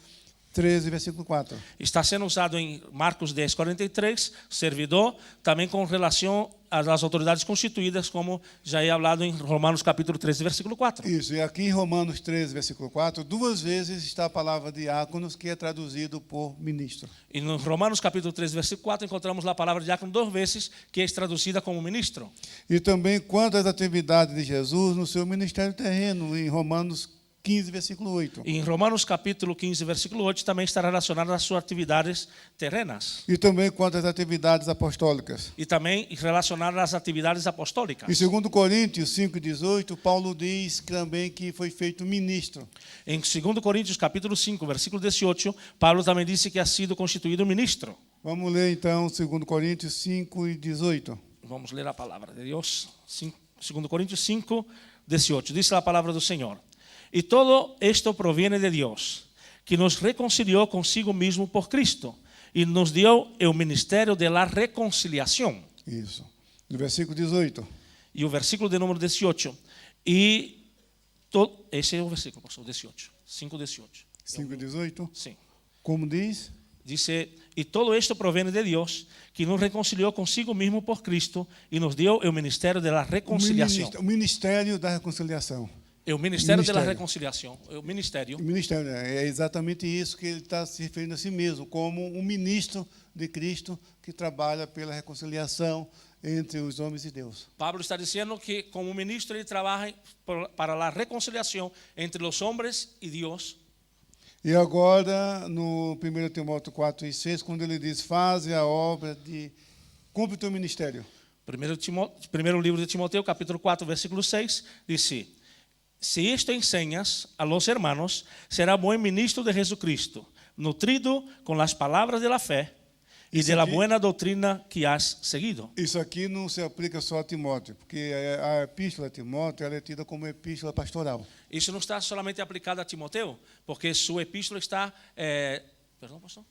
[SPEAKER 2] 13, versículo 4.
[SPEAKER 3] Está sendo usado em Marcos 10:43, servidor, também com relação às autoridades constituídas, como já é falado em Romanos capítulo 13, versículo 4.
[SPEAKER 2] Isso, e aqui em Romanos 13, versículo 4, 2 vezes está a palavra diáconos, que é traduzido por ministro.
[SPEAKER 3] E no Romanos capítulo 13, versículo 4, encontramos a palavra diácono 2 vezes, que é traduzida como ministro.
[SPEAKER 2] E também quanto às atividades de Jesus no seu ministério terreno, em Romanos 15, versículo 8.
[SPEAKER 3] E em Romanos capítulo 15, versículo 8, também está relacionado às suas atividades terrenas.
[SPEAKER 2] E também quanto às atividades apostólicas.
[SPEAKER 3] E também relacionado às atividades apostólicas.
[SPEAKER 2] Em 2 Coríntios 5, 18, Paulo diz também que foi feito ministro.
[SPEAKER 3] Em 2 Coríntios capítulo 5, versículo 18, Paulo também disse que ha sido constituído ministro.
[SPEAKER 2] Vamos ler então 2 Coríntios 5 e 18.
[SPEAKER 3] Vamos ler a palavra de Deus. 2 Coríntios 5, 18. Dice a palavra do Senhor: y todo esto proviene de Dios, que nos reconcilió consigo mismo por Cristo y nos dio el ministerio de la reconciliación.
[SPEAKER 2] Isso. No versículo 18.
[SPEAKER 3] Y el versículo de número 18. Ese es el versículo, por favor, 18. 5, 18.
[SPEAKER 2] 5 e 18.
[SPEAKER 3] Sí.
[SPEAKER 2] Como diz?
[SPEAKER 3] Dice, y todo esto proviene de Dios, que nos reconcilió consigo mismo por Cristo y nos dio el ministerio de la reconciliación.
[SPEAKER 2] O ministério da reconciliação.
[SPEAKER 3] El ministerio de la
[SPEAKER 2] Ministério.
[SPEAKER 3] reconciliación. El ministerio.
[SPEAKER 2] O ministério é exatamente isso que ele está se referindo a si mesmo, como um ministro de Cristo que trabalha pela reconciliação entre os homens e Deus.
[SPEAKER 3] Pablo está diciendo que como ministro él trabaja para la reconciliación entre los hombres y Dios.
[SPEAKER 2] E agora, no 1 Timóteo 4 e 6, quando ele diz, faze a obra de... Cumpre o teu ministério.
[SPEAKER 3] Primeiro livro de Timoteo, capítulo 4, versículo 6, dice: si esto enseñas a los hermanos, será buen ministro de Jesucristo, nutrido con las palabras de la fe y de la buena doctrina que has seguido.
[SPEAKER 2] Isso aqui não se aplica só a Timóteo, porque a epístola a Timóteo ela é tida como epístola pastoral.
[SPEAKER 3] Isso não está solamente aplicado a Timoteo, porque sua epístola está... Perdão, pastor?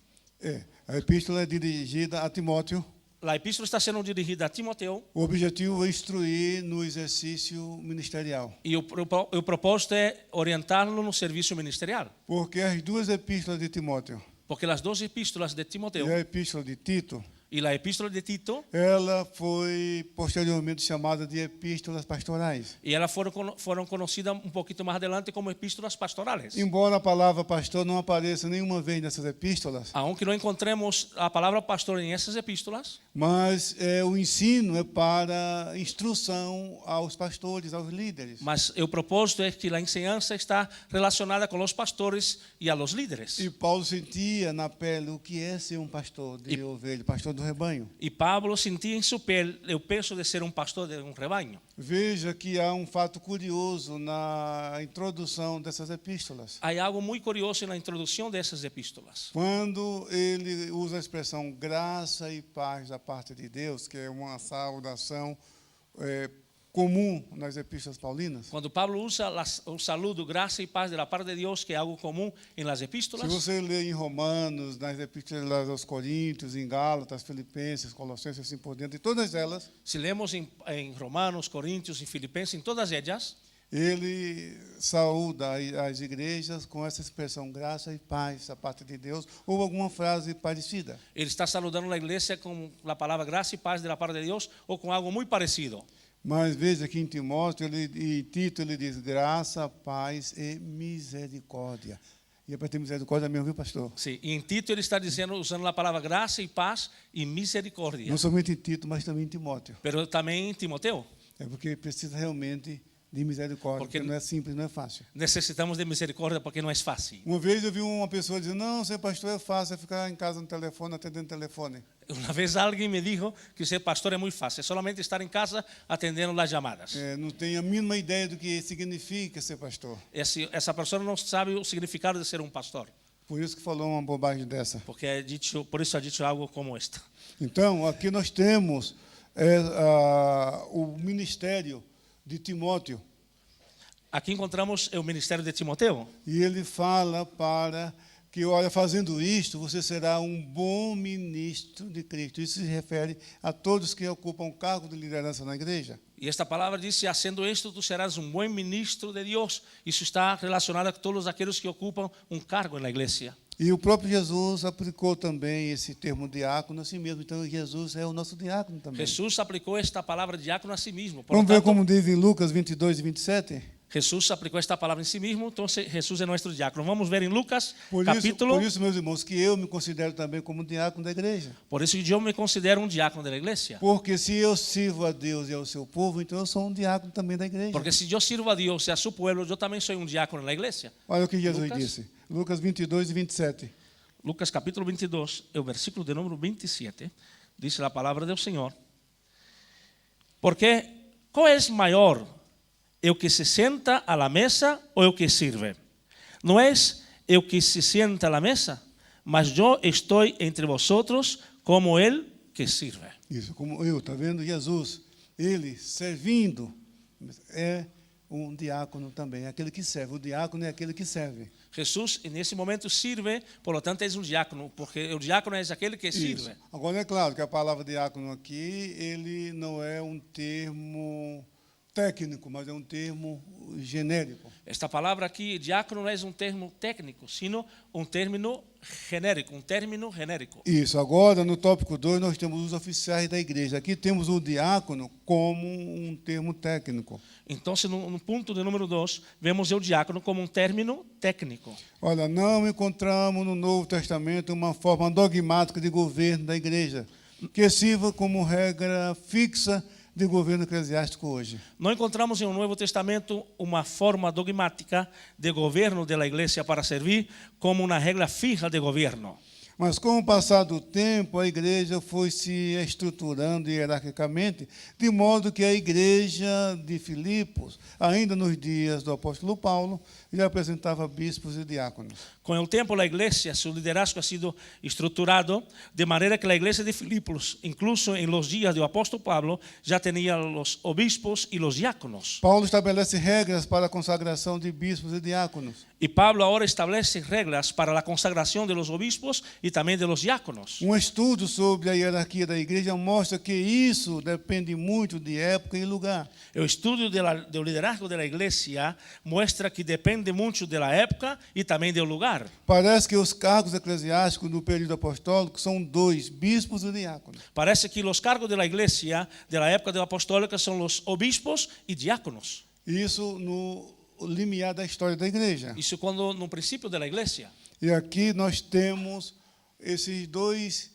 [SPEAKER 2] A epístola é dirigida a Timóteo.
[SPEAKER 3] A epístola está sendo dirigida a Timoteo.
[SPEAKER 2] O objetivo é instruir no exercício ministerial.
[SPEAKER 3] E o propósito é orientá-lo no serviço ministerial.
[SPEAKER 2] Porque as duas epístolas de Timóteo
[SPEAKER 3] Porque as duas epístolas de Timoteo
[SPEAKER 2] e a epístola de Tito,
[SPEAKER 3] Y la epístola de Tito,
[SPEAKER 2] ela foi posteriormente chamada de epístolas pastorais.
[SPEAKER 3] y ellas fueron conocidas un poquito más adelante como epístolas pastorales.
[SPEAKER 2] Embora a palavra pastor não apareça nenhuma vez nessas epístolas,
[SPEAKER 3] Aunque no encontremos la palabra pastor en esas epístolas,
[SPEAKER 2] mas o ensino é para instrução aos pastores, aos líderes.
[SPEAKER 3] mas el propósito es que la enseñanza está relacionada con los pastores y a los líderes.
[SPEAKER 2] E Paulo sentia na pele o que é ser um pastor de ovelha, pastor do rebanho.
[SPEAKER 3] Y Pablo sentía en su piel el peso de ser un pastor de un rebaño.
[SPEAKER 2] Veja que há um fato curioso na introdução dessas epístolas.
[SPEAKER 3] Hay algo muy curioso en la introducción de esas epístolas.
[SPEAKER 2] Quando ele usa a expressão graça e paz da parte de Deus, que é uma saudação comum nas epístolas paulinas.
[SPEAKER 3] Cuando Pablo usa un saludo, gracia y paz de la parte de Dios, que es algo común en las
[SPEAKER 2] Se
[SPEAKER 3] epístolas,
[SPEAKER 2] você ler em Romanos, nas epístolas aos Coríntios, em Gálatas, Filipenses, Colossenses, assim por dentro, e todas elas,
[SPEAKER 3] si leemos en Romanos, Corintios y Filipenses, en todas ellas,
[SPEAKER 2] ele saúda as igrejas com essa expressão graça e paz da parte de Deus, ou alguma frase parecida.
[SPEAKER 3] él está saludando a la iglesia con la palabra gracia y paz de la parte de Dios o con algo muy parecido.
[SPEAKER 2] Mas veja que em Timóteo e Tito ele diz graça, paz e misericórdia. E é para ter misericórdia mesmo, viu, pastor?
[SPEAKER 3] Sí, y en Tito él está diciendo, usando la palabra gracia y paz y misericordia.
[SPEAKER 2] Não somente em Tito, mas também em Timóteo.
[SPEAKER 3] Pero también en Timoteo.
[SPEAKER 2] É porque precisa realmente de misericórdia,
[SPEAKER 3] Porque
[SPEAKER 2] porque não é simples, não é fácil.
[SPEAKER 3] Necesitamos de misericordia porque no es fácil.
[SPEAKER 2] Uma vez eu vi uma pessoa dizendo, não, ser pastor é fácil, é ficar em casa no telefone, atendendo telefone.
[SPEAKER 3] Una vez alguien me dijo que ser pastor es muy fácil, solamente estar en casa atendiendo las llamadas.
[SPEAKER 2] Não tem a mínima ideia do que significa ser pastor.
[SPEAKER 3] Esa persona no sabe o significado de ser un pastor,
[SPEAKER 2] Por isso que falou uma bobagem dessa.
[SPEAKER 3] porque por eso ha dicho algo como esto.
[SPEAKER 2] Então, aqui nós temos o ministério de Timóteo.
[SPEAKER 3] Aquí encontramos el ministerio de Timoteo.
[SPEAKER 2] E ele fala para que, olha, fazendo isto, você será um bom ministro de Cristo. Isso se refere a todos que ocupam cargo de liderança na igreja.
[SPEAKER 3] Y esta palabra dice, haciendo esto tú serás un buen ministro de Dios. Eso está relacionado con todos aquellos que ocupan un cargo en la iglesia.
[SPEAKER 2] E o próprio Jesus aplicou também esse termo diácono a si mesmo. Então, Jesus é o nosso diácono também.
[SPEAKER 3] Jesús aplicó esta palabra diácono a sí mismo. Por
[SPEAKER 2] Vamos
[SPEAKER 3] lo
[SPEAKER 2] ver
[SPEAKER 3] tanto,
[SPEAKER 2] como diz em Lucas 22 e 27?
[SPEAKER 3] Jesús aplicó esta palabra en sí mismo, entonces Jesús es nuestro diácono. Vamos a ver en Lucas,
[SPEAKER 2] Por
[SPEAKER 3] capítulo.
[SPEAKER 2] isso, meus irmãos, que eu me considero também como diácono da igreja.
[SPEAKER 3] Por eso yo me considero un diácono de la iglesia.
[SPEAKER 2] Porque se eu sirvo a Deus e ao seu povo, então eu sou um diácono também da igreja.
[SPEAKER 3] Porque si yo sirvo a Dios y a su pueblo, yo también soy un diácono en la iglesia.
[SPEAKER 2] Olha o que Jesus
[SPEAKER 3] Lucas.
[SPEAKER 2] disse. Lucas 22 e 27.
[SPEAKER 3] Lucas capítulo 22, el versículo de número 27, dice la palabra del Señor. Porque, ¿cuál es mayor, el que se sienta a la mesa o el que sirve? No es el que se sienta a la mesa, mas yo estoy entre vosotros como el que sirve.
[SPEAKER 2] Isso, como eu, está vendo? Jesus, ele servindo, é um diácono também, é aquele que serve. O diácono é aquele que serve.
[SPEAKER 3] Jesús en ese momento sirve, por lo tanto es un diácono, porque el diácono es aquel que sirve.
[SPEAKER 2] Isso. Agora, é claro que a palavra diácono aqui, ele não é um termo técnico, mas é um termo genérico.
[SPEAKER 3] Esta palabra aquí, diácono, no es un término técnico, sino un término genérico,
[SPEAKER 2] Isso. Agora, no tópico 2, nós temos os oficiais da igreja. Aqui temos o diácono como um termo técnico.
[SPEAKER 3] Entonces, no punto de número 2, vemos el diácono como un término técnico.
[SPEAKER 2] Olha, não encontramos no Novo Testamento uma forma dogmática de governo da igreja que sirva como regra fixa de governo eclesiástico hoje.
[SPEAKER 3] No encontramos en el Nuevo Testamento una forma dogmática de gobierno de la iglesia para servir como una regla fija de gobierno.
[SPEAKER 2] Mas com o passar do tempo, a igreja foi se estruturando hierarquicamente, de modo que a igreja de Filipos, ainda nos dias do apóstolo Paulo, já apresentava bispos e diáconos.
[SPEAKER 3] Con el tiempo la iglesia, su liderazgo ha sido estructurado de manera que la iglesia de Filipos, incluso en los días del apóstol Pablo, ya tenía los obispos y los diáconos.
[SPEAKER 2] Paulo estabelece regras para a consagração de bispos e diáconos.
[SPEAKER 3] Y Pablo ahora establece reglas para la consagración de los obispos y también de los diáconos.
[SPEAKER 2] Um estudo sobre a hierarquia da igreja mostra que isso depende muito de época e lugar.
[SPEAKER 3] El estudio del liderazgo de la iglesia muestra que depende
[SPEAKER 4] depende mucho de la época y también del lugar.
[SPEAKER 2] Parece que os cargos eclesiásticos no período apostólico são dois, bispos e diáconos.
[SPEAKER 4] Parece que los cargos de la iglesia de la época de la apostólica son los obispos y diáconos.
[SPEAKER 2] Isso no limiar da história da igreja.
[SPEAKER 4] Isso quando no princípio da igreja.
[SPEAKER 2] E aqui nós temos esses dois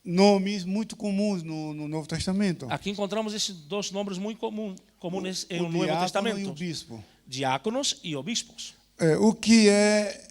[SPEAKER 2] nomes muito comuns no Novo Testamento.
[SPEAKER 4] Aqui encontramos esses dois nomes muito comuns no Novo
[SPEAKER 2] diácono
[SPEAKER 4] Testamento.
[SPEAKER 2] e o bispo.
[SPEAKER 4] Diáconos e obispos.
[SPEAKER 2] O que é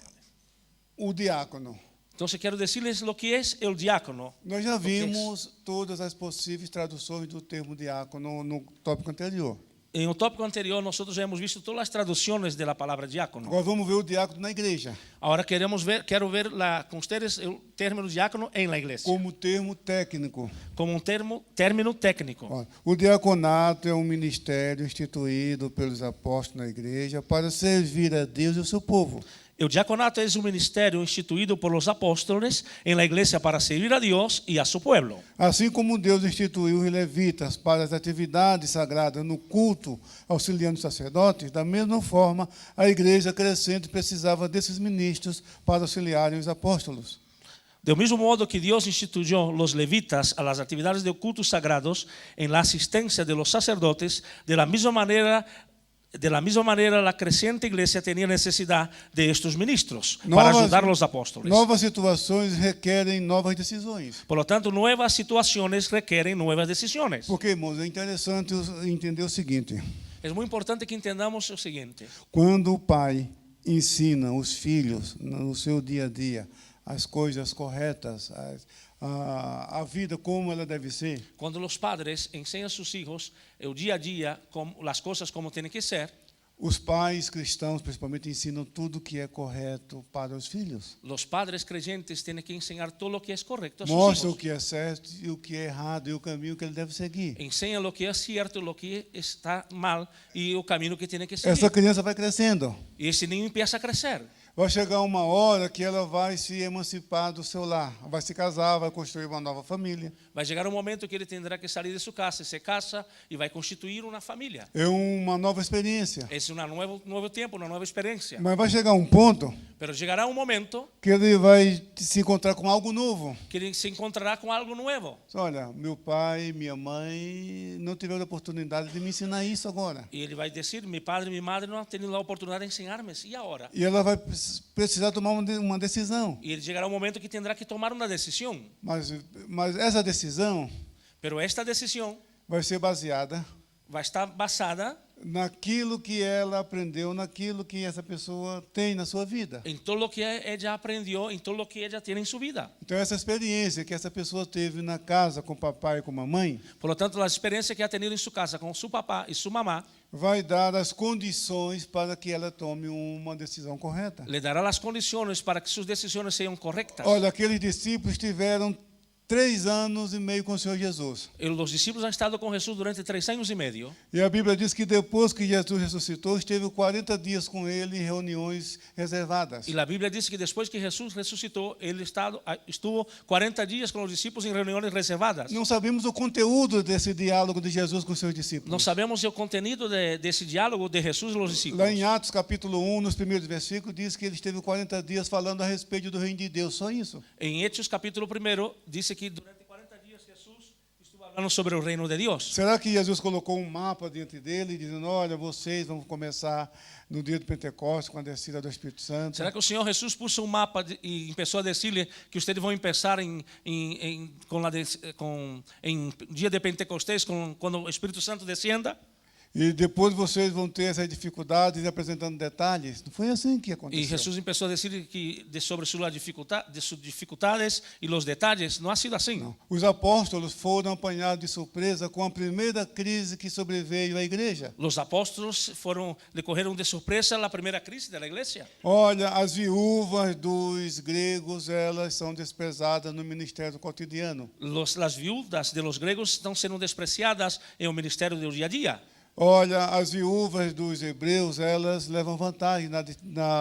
[SPEAKER 2] o diácono?
[SPEAKER 4] Então, quero dizer-lhes o que é o diácono.
[SPEAKER 2] Nós já vimos todas as possíveis traduções do termo diácono no tópico anterior.
[SPEAKER 4] Em um tópico anterior, nós já hemos visto todas as traduções da palavra diácono.
[SPEAKER 2] Agora vamos ver o diácono na igreja.
[SPEAKER 4] Agora quero ver com vocês o termo diácono em la igreja.
[SPEAKER 2] Como termo técnico.
[SPEAKER 4] Como término técnico.
[SPEAKER 2] Olha, o diaconato é um ministério instituído pelos apóstolos na igreja para servir a Deus e o seu povo.
[SPEAKER 4] O diaconato é um ministério instituído por los apóstoles em la igreja para servir a Deus e a seu povo.
[SPEAKER 2] Assim como Deus instituiu os levitas para as atividades sagradas no culto, auxiliando os sacerdotes, da mesma forma, a igreja crescente precisava desses ministros para auxiliarem os apóstolos.
[SPEAKER 4] Do mesmo modo que Deus instituiu os levitas a las atividades de cultos sagrados em la assistência de los sacerdotes, de la misma maneira, a crescente igreja tinha necessidade de estes ministros para ajudar os apóstolos.
[SPEAKER 2] Novas situações requerem novas decisões.
[SPEAKER 4] Por lo tanto, novas situações requerem novas decisões.
[SPEAKER 2] Porque, irmãos, é interessante entender o seguinte.
[SPEAKER 4] É muito importante que entendamos o seguinte.
[SPEAKER 2] Quando o pai ensina os filhos no seu dia a dia as coisas corretas, a vida como ela deve ser.
[SPEAKER 4] Quando os padres ensinam a seus filhos o dia a dia, as coisas como têm que ser.
[SPEAKER 2] Os pais cristãos, principalmente, ensinam tudo que é correto para os filhos.
[SPEAKER 4] Os padres creyentes têm que ensinar todo o que é correto a seus
[SPEAKER 2] Mostra
[SPEAKER 4] filhos.
[SPEAKER 2] o que é certo e o que é errado e o caminho que ele deve seguir.
[SPEAKER 4] Ensina o que é certo, o que está mal e o caminho que tem que seguir.
[SPEAKER 2] Essa criança vai crescendo.
[SPEAKER 4] E esse ninho começa a crescer.
[SPEAKER 2] Vai chegar uma hora que ela vai se emancipar do seu lar, vai se casar, vai construir uma nova família.
[SPEAKER 4] Vai chegar um momento que ele terá que sair de sua casa, se casa e vai constituir uma família.
[SPEAKER 2] É uma nova experiência.
[SPEAKER 4] É novo tempo, uma nova experiência.
[SPEAKER 2] Mas vai chegar um ponto
[SPEAKER 4] Pero chegará um momento
[SPEAKER 2] que ele vai se encontrar com algo novo.
[SPEAKER 4] que ele se encontrará com algo novo.
[SPEAKER 2] Olha, meu pai, minha mãe não tiveram a oportunidade de me ensinar isso agora.
[SPEAKER 4] E ele vai dizer, meu padre e minha madre não tiveram a oportunidade de ensinar-me. E agora?
[SPEAKER 2] E ela vai precisar tomar uma decisão.
[SPEAKER 4] E ele chegará um momento que terá que tomar uma decisão.
[SPEAKER 2] Mas essa decisão
[SPEAKER 4] Pero esta decisão
[SPEAKER 2] vai ser baseada
[SPEAKER 4] vai estar basada
[SPEAKER 2] naquilo que ela aprendeu, naquilo que essa pessoa tem na sua vida.
[SPEAKER 4] em todo o que ela aprendeu, em todo o que ela tem em sua vida.
[SPEAKER 2] Então, essa experiência que essa pessoa teve na casa com o papai e com a mamãe
[SPEAKER 4] Por lo tanto, a experiência que ha tenido em sua casa com seu papá e sua mamá
[SPEAKER 2] vai dar as condições para que ela tome uma decisão correta.
[SPEAKER 4] le dará as condições para que suas decisões sejam corretas.
[SPEAKER 2] Olha, aqueles discípulos tiveram 3 anos e meio com o Senhor Jesus.
[SPEAKER 4] Os discípulos han estado com Jesus durante 3 anos e meio.
[SPEAKER 2] E a Bíblia diz que depois que Jesus ressuscitou, esteve 40 dias com ele em reuniões reservadas.
[SPEAKER 4] E a Bíblia diz que depois que Jesus ressuscitou, ele estuvo 40 dias com os discípulos em reuniões reservadas.
[SPEAKER 2] Não sabemos o conteúdo desse diálogo de Jesus com os seus discípulos.
[SPEAKER 4] Não sabemos o conteúdo desse diálogo de Jesus e os discípulos.
[SPEAKER 2] Lá em Atos capítulo 1, nos primeiros versículos, diz que ele esteve 40 dias falando a respeito do reino de Deus, só isso.
[SPEAKER 4] Em Hechos capítulo 1, diz que durante 40 dias Jesus estuvo falando sobre o reino de Deus.
[SPEAKER 2] Será que Jesus colocou um mapa diante dele, dizendo, olha, vocês vão começar no dia do Pentecostes, com a descida do Espírito Santo?
[SPEAKER 4] Será que o Senhor Jesus pôs um mapa e começou a dizer-lhe que vocês vão começar em dia de Pentecostes, quando o Espírito Santo descenda?
[SPEAKER 2] E depois vocês vão ter essas dificuldades apresentando detalhes? Não foi assim que aconteceu.
[SPEAKER 4] E Jesus começou a dizer que sobre suas dificuldades e os detalhes, não ha sido assim.
[SPEAKER 2] Não. Os apóstolos foram apanhados de surpresa com a primeira crise que sobreveio à igreja.
[SPEAKER 4] Os apóstolos lhe correram de surpresa a primeira crise da igreja.
[SPEAKER 2] Olha, as viúvas dos gregos, elas são desprezadas no ministério cotidiano.
[SPEAKER 4] As viúvas de los gregos estão sendo despreciadas no ministério do dia a dia.
[SPEAKER 2] Olha, as viúvas dos hebreus, elas levam vantagem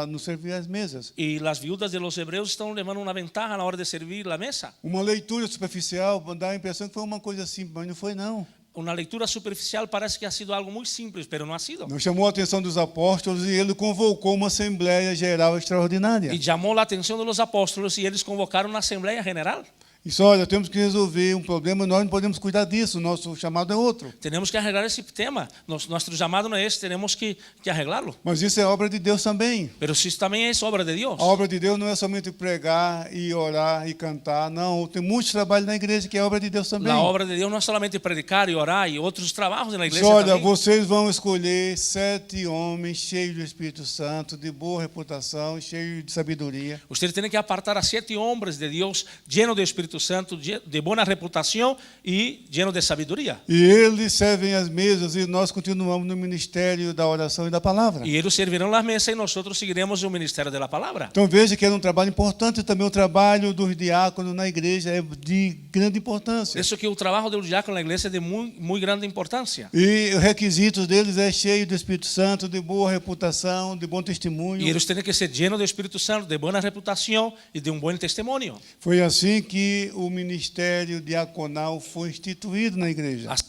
[SPEAKER 2] no servir as mesas.
[SPEAKER 4] E as viúvas de los hebreus estão levando uma vantagem na hora de servir a mesa.
[SPEAKER 2] Uma leitura superficial dá a impressão que foi uma coisa simples, mas não foi não.
[SPEAKER 4] una lectura superficial parece que ha sido algo muy simple, pero no ha sido.
[SPEAKER 2] Não chamou a atenção dos apóstolos e ele convocou uma Assembleia Geral Extraordinária.
[SPEAKER 4] Y llamó la atención de los apóstoles y ellos convocaron una asamblea general.
[SPEAKER 2] Isso, olha, temos que resolver um problema, nós não podemos cuidar disso, nosso chamado é outro.
[SPEAKER 4] Tenemos que arreglar ese tema. Nuestro llamado no es, tenemos que arreglarlo.
[SPEAKER 2] Mas isso é obra de Deus também.
[SPEAKER 4] Pero si también es obra de Dios.
[SPEAKER 2] A obra de Deus não é somente pregar e orar e cantar, não. Tem muito trabalho na igreja que é obra de Deus também.
[SPEAKER 4] La obra de Dios no es solamente predicar y orar y otros trabajos en la iglesia
[SPEAKER 2] Olha,
[SPEAKER 4] también.
[SPEAKER 2] vocês vão escolher 7 homens cheios do Espírito Santo, de boa reputação, cheios de sabedoria.
[SPEAKER 4] Usted tiene que apartar a 7 hombres de Dios llenos de Espíritu Santo, de buena reputación y llenos de sabiduría.
[SPEAKER 2] E eles servem as mesas e nós continuamos no ministério da oração e da palavra.
[SPEAKER 4] Y ellos servirán las mesas y nosotros seguiremos el ministerio de la palabra.
[SPEAKER 2] Então veja que era um trabalho importante também, o trabalho dos diáconos na igreja é de grande importância.
[SPEAKER 4] Eso que el trabajo del diácono en la iglesia es de muy grande importancia.
[SPEAKER 2] E os requisitos deles é cheio do Espírito Santo, de boa reputação, de bom testemunho.
[SPEAKER 4] Y ellos tienen que ser llenos del Espíritu Santo, de buena reputación y de un buen testimonio.
[SPEAKER 2] Foi assim que o ministério diaconal foi instituído na igreja.
[SPEAKER 4] Así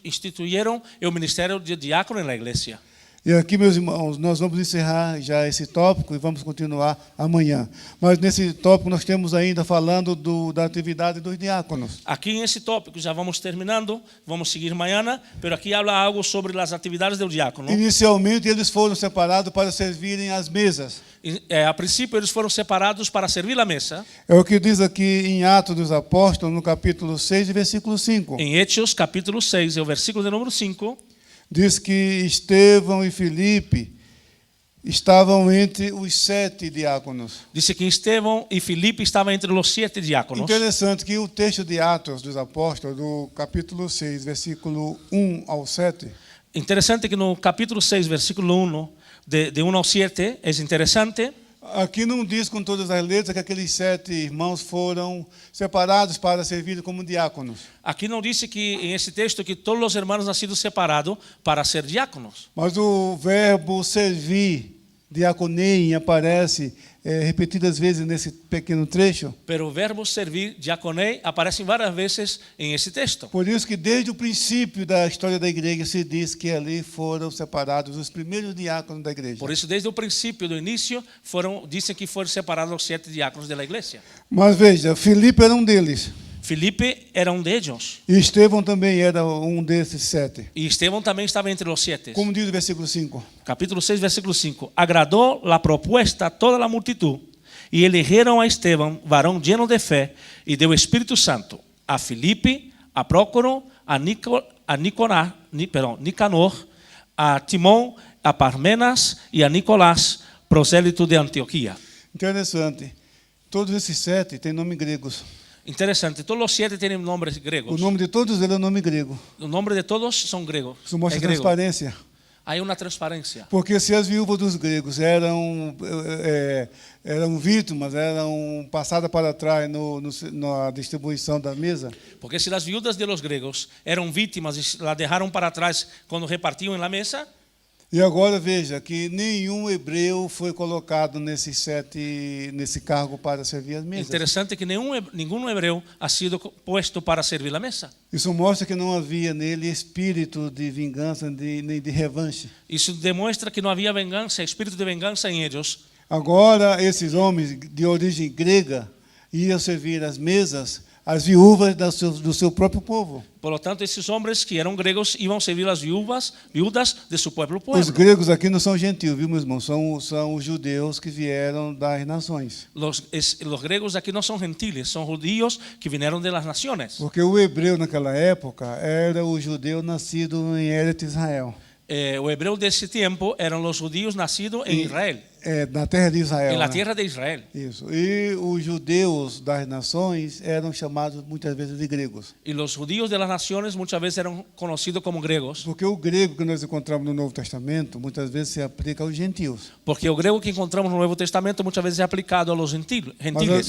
[SPEAKER 4] instituyeron el ministerio de diácono en la iglesia.
[SPEAKER 2] E aqui, meus irmãos, nós vamos encerrar já esse tópico e vamos continuar amanhã. Mas nesse tópico nós temos ainda falando da atividade dos diáconos.
[SPEAKER 4] Aquí en ese tópico ya vamos terminando, vamos seguir mañana, pero aquí habla algo sobre las actividades del diácono.
[SPEAKER 2] Inicialmente eles foram separados para servirem às mesas.
[SPEAKER 4] A princípio eles foram separados para servir la mesa.
[SPEAKER 2] É o que diz aqui em Atos dos Apóstolos, no capítulo 6, versículo 5.
[SPEAKER 4] En Hechos, capítulo 6, el versículo de número 5,
[SPEAKER 2] Diz que Estevão e Filipe estavam entre os 7 diáconos.
[SPEAKER 4] dice que Esteban y Filipe estaban entre los 7 diáconos.
[SPEAKER 2] Interessante que o texto de Atos dos Apóstolos, do capítulo 6, versículo 1 ao 7,
[SPEAKER 4] Interesante que no capítulo 6, versículo 1, de 1 ao 7, es interesante.
[SPEAKER 2] aqui não diz com todas as letras que aqueles 7 irmãos foram separados para servir como diáconos.
[SPEAKER 4] Aquí no dice que en ese texto que todos los hermanos han sido separados para ser diáconos.
[SPEAKER 2] Mas o verbo servir, diaconein, aparece repetidas vezes nesse pequeno trecho.
[SPEAKER 4] Pero el verbo servir, diaconei, aparece varias veces en ese texto.
[SPEAKER 2] Por isso que desde o princípio da história da igreja se diz que ali foram separados os primeiros diáconos da igreja.
[SPEAKER 4] Por eso desde el principio, do inicio, dicen que fueron separados los 7 diáconos de la iglesia.
[SPEAKER 2] Mas veja, Filipe era um deles.
[SPEAKER 4] Filipe era um de ellos.
[SPEAKER 2] E Estevão também era um desses 7.
[SPEAKER 4] Y Esteban también estaba entre los 7.
[SPEAKER 2] Como diz o versículo 5.
[SPEAKER 4] Capítulo 6, versículo 5. Agradó la propuesta a toda la multitud y eligieron a Esteban, varón lleno de fe y del Espíritu Santo, a Filipe, a Prócoro, a Nicanor, a Timón, a Parmenas y a Nicolás, prosélito de Antioquía.
[SPEAKER 2] Interessante. Todos esses 7 têm nomes gregos.
[SPEAKER 4] Interesante, todos los 7 tienen nombres
[SPEAKER 2] O
[SPEAKER 4] griegos.
[SPEAKER 2] nome de todos eles é nome grego.
[SPEAKER 4] Los nombres de todos son griegos.
[SPEAKER 2] Isso mostra
[SPEAKER 4] Es griego.
[SPEAKER 2] transparência.
[SPEAKER 4] Hay una transparencia.
[SPEAKER 2] Porque se as viúvas dos gregos eram vítimas, eram passadas para trás na distribuição da mesa,
[SPEAKER 4] Porque si las viudas de los griegos eran víctimas y las dejaron para atrás cuando repartían en la mesa,
[SPEAKER 2] e agora veja que nenhum hebreu foi colocado nesse cargo para servir as mesas.
[SPEAKER 4] interesante que ningún hebreo ha sido puesto para servir la mesa.
[SPEAKER 2] Isso mostra que não havia nele espírito de vingança nem de revanche.
[SPEAKER 4] Eso demuestra que no había venganza, espíritu de venganza en ellos.
[SPEAKER 2] Agora, esses homens de origem grega iam servir as mesas às viúvas do seu próprio povo.
[SPEAKER 4] Por lo tanto, esos hombres que eran griegos iban a servir las viudas de su pueblo.
[SPEAKER 2] Os gregos aqui não são gentios, viu, meus irmãos? São os judeus que vieram das nações.
[SPEAKER 4] Los griegos aquí no son gentiles, son judíos que vinieron de las naciones.
[SPEAKER 2] Porque o hebreu naquela época era o judeu nascido em Eretz Israel.
[SPEAKER 4] O hebreo de ese tiempo eran los judíos nacidos en Israel,
[SPEAKER 2] Na terra de Israel.
[SPEAKER 4] en la
[SPEAKER 2] né?
[SPEAKER 4] tierra de Israel.
[SPEAKER 2] Isso. E os judeus das nações eram chamados muitas vezes de gregos.
[SPEAKER 4] Y los judíos de las naciones muchas veces eran conocidos como griegos,
[SPEAKER 2] Porque o grego que nós encontramos no Novo Testamento muitas vezes se aplica aos gentios.
[SPEAKER 4] porque el griego que encontramos no Nuevo Testamento muchas veces es aplicado a los gentiles.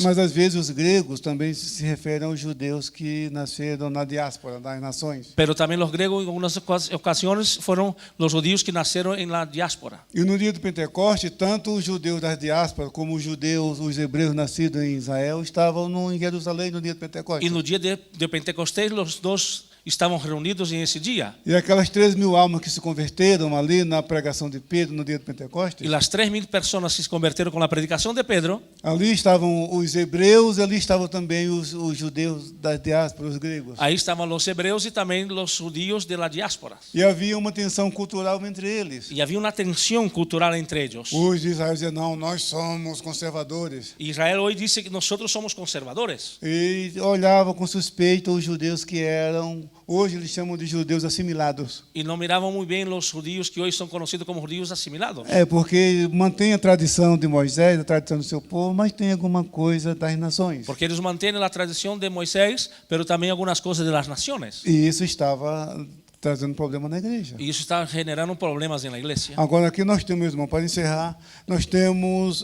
[SPEAKER 2] Mas às vezes os gregos também se referem aos judeus que nasceram na diáspora das nações.
[SPEAKER 4] Pero también los griegos en algunas ocasiones fueron los judíos que nacieron en la diáspora.
[SPEAKER 2] E no dia do Pentecoste, tanto os judeus das diásporas como os hebreus nascidos em Israel estavam em Jerusalém no dia do Pentecostes.
[SPEAKER 4] Y en el día de Pentecostés los dos estaban reunidos en ese día.
[SPEAKER 2] E aquelas 3.000 almas que se converteram ali na pregação de Pedro no dia de Pentecostes,
[SPEAKER 4] Y las 3.000 personas que se convirtieron con la predicación de Pedro,
[SPEAKER 2] ali estavam os hebreus e ali estavam também os judeus da diáspora, os gregos.
[SPEAKER 4] ahí estaban los hebreos y también los judíos de la diáspora.
[SPEAKER 2] E havia uma tensão cultural entre eles.
[SPEAKER 4] Y había una tensión cultural entre ellos.
[SPEAKER 2] Os de Israel diziam, não, nós somos conservadores.
[SPEAKER 4] Israel hoy dice que nosotros somos conservadores.
[SPEAKER 2] E olhavam com suspeita os judeus que eram, hoje eles chamam de judeus assimilados.
[SPEAKER 4] Y no miraban muy bien los judíos que hoy son conocidos como judíos asimilados.
[SPEAKER 2] É, porque mantém a tradição de Moisés, a tradição do seu povo, mas tem alguma coisa das nações.
[SPEAKER 4] Porque ellos mantienen la tradición de Moisés, pero también algunas cosas de las naciones.
[SPEAKER 2] E isso estava trazendo problema na igreja.
[SPEAKER 4] Y eso está generando problemas en la iglesia.
[SPEAKER 2] Agora aqui nós temos, irmão, para encerrar, nós temos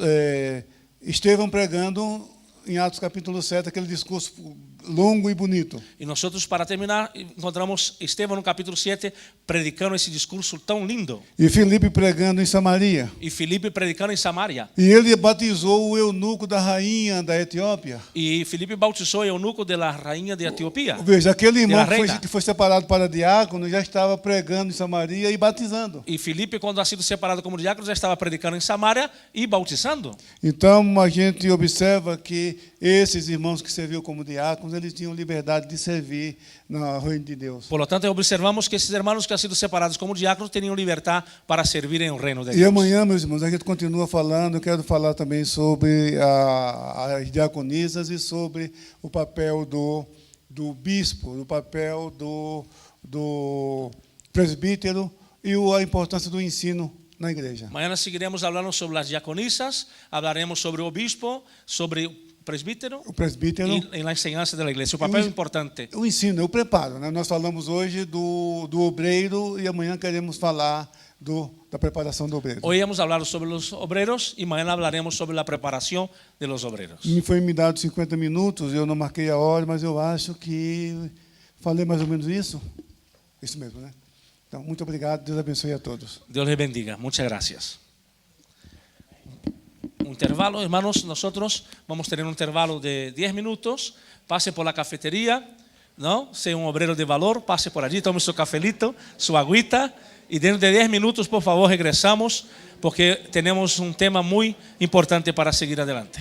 [SPEAKER 2] Estevão pregando em Atos capítulo 7, aquele discurso longo e bonito.
[SPEAKER 4] Y nosotros, para terminar, encontramos Esteban no capítulo 7 predicando ese discurso tan lindo.
[SPEAKER 2] E Filipe pregando em Samaria.
[SPEAKER 4] Y Filipe predicando en Samaria.
[SPEAKER 2] E ele batizou o eunuco da rainha da Etiópia.
[SPEAKER 4] Y Filipe bautizó el eunuco de la reina de Etiopía.
[SPEAKER 2] Veja, aquele irmão
[SPEAKER 4] De la reina.
[SPEAKER 2] que foi separado para diácono já estava pregando em Samaria e batizando.
[SPEAKER 4] Y Filipe, cuando ha sido separado como diácono, ya estaba predicando en Samaria y bautizando.
[SPEAKER 2] Então a gente observa que esses irmãos que serviam como diáconos, eles tinham liberdade de servir no reino de Deus.
[SPEAKER 4] Por lo tanto, observamos que esses hermanos que han sido separados como diáconos tenían libertad para servir en el reino de
[SPEAKER 2] E
[SPEAKER 4] Dios.
[SPEAKER 2] amanhã, meus irmãos, a gente continua falando. Eu quero falar também sobre as diaconisas e sobre o papel do bispo, o papel do presbítero e a importância do ensino na igreja.
[SPEAKER 4] Mañana seguiremos hablando sobre las diaconisas, hablaremos sobre el obispo, sobre el presbítero
[SPEAKER 2] O presbítero,
[SPEAKER 4] y en la enseñanza de la iglesia. O papel importante.
[SPEAKER 2] o ensino, o preparo, né? Nós falamos hoje do obreiro e amanhã queremos falar da preparação do obreiro.
[SPEAKER 4] Hoy hemos hablado sobre los obreros y mañana hablaremos sobre la preparación de los obreros.
[SPEAKER 2] Foi me dado 50 minutos, eu não marquei a hora, mas eu acho que falei mais ou menos isso. Isso mesmo, né? Então, muito obrigado, Deus abençoe a todos.
[SPEAKER 4] Dios les bendiga. Muchas gracias. Un intervalo, hermanos, nosotros vamos a tener un intervalo de 10 minutos. Pase por la cafetería, ¿no? Sea un obrero de valor, pase por allí, tome su cafelito, su agüita. Y dentro de 10 minutos, por favor, regresamos porque tenemos un tema muy importante para seguir adelante.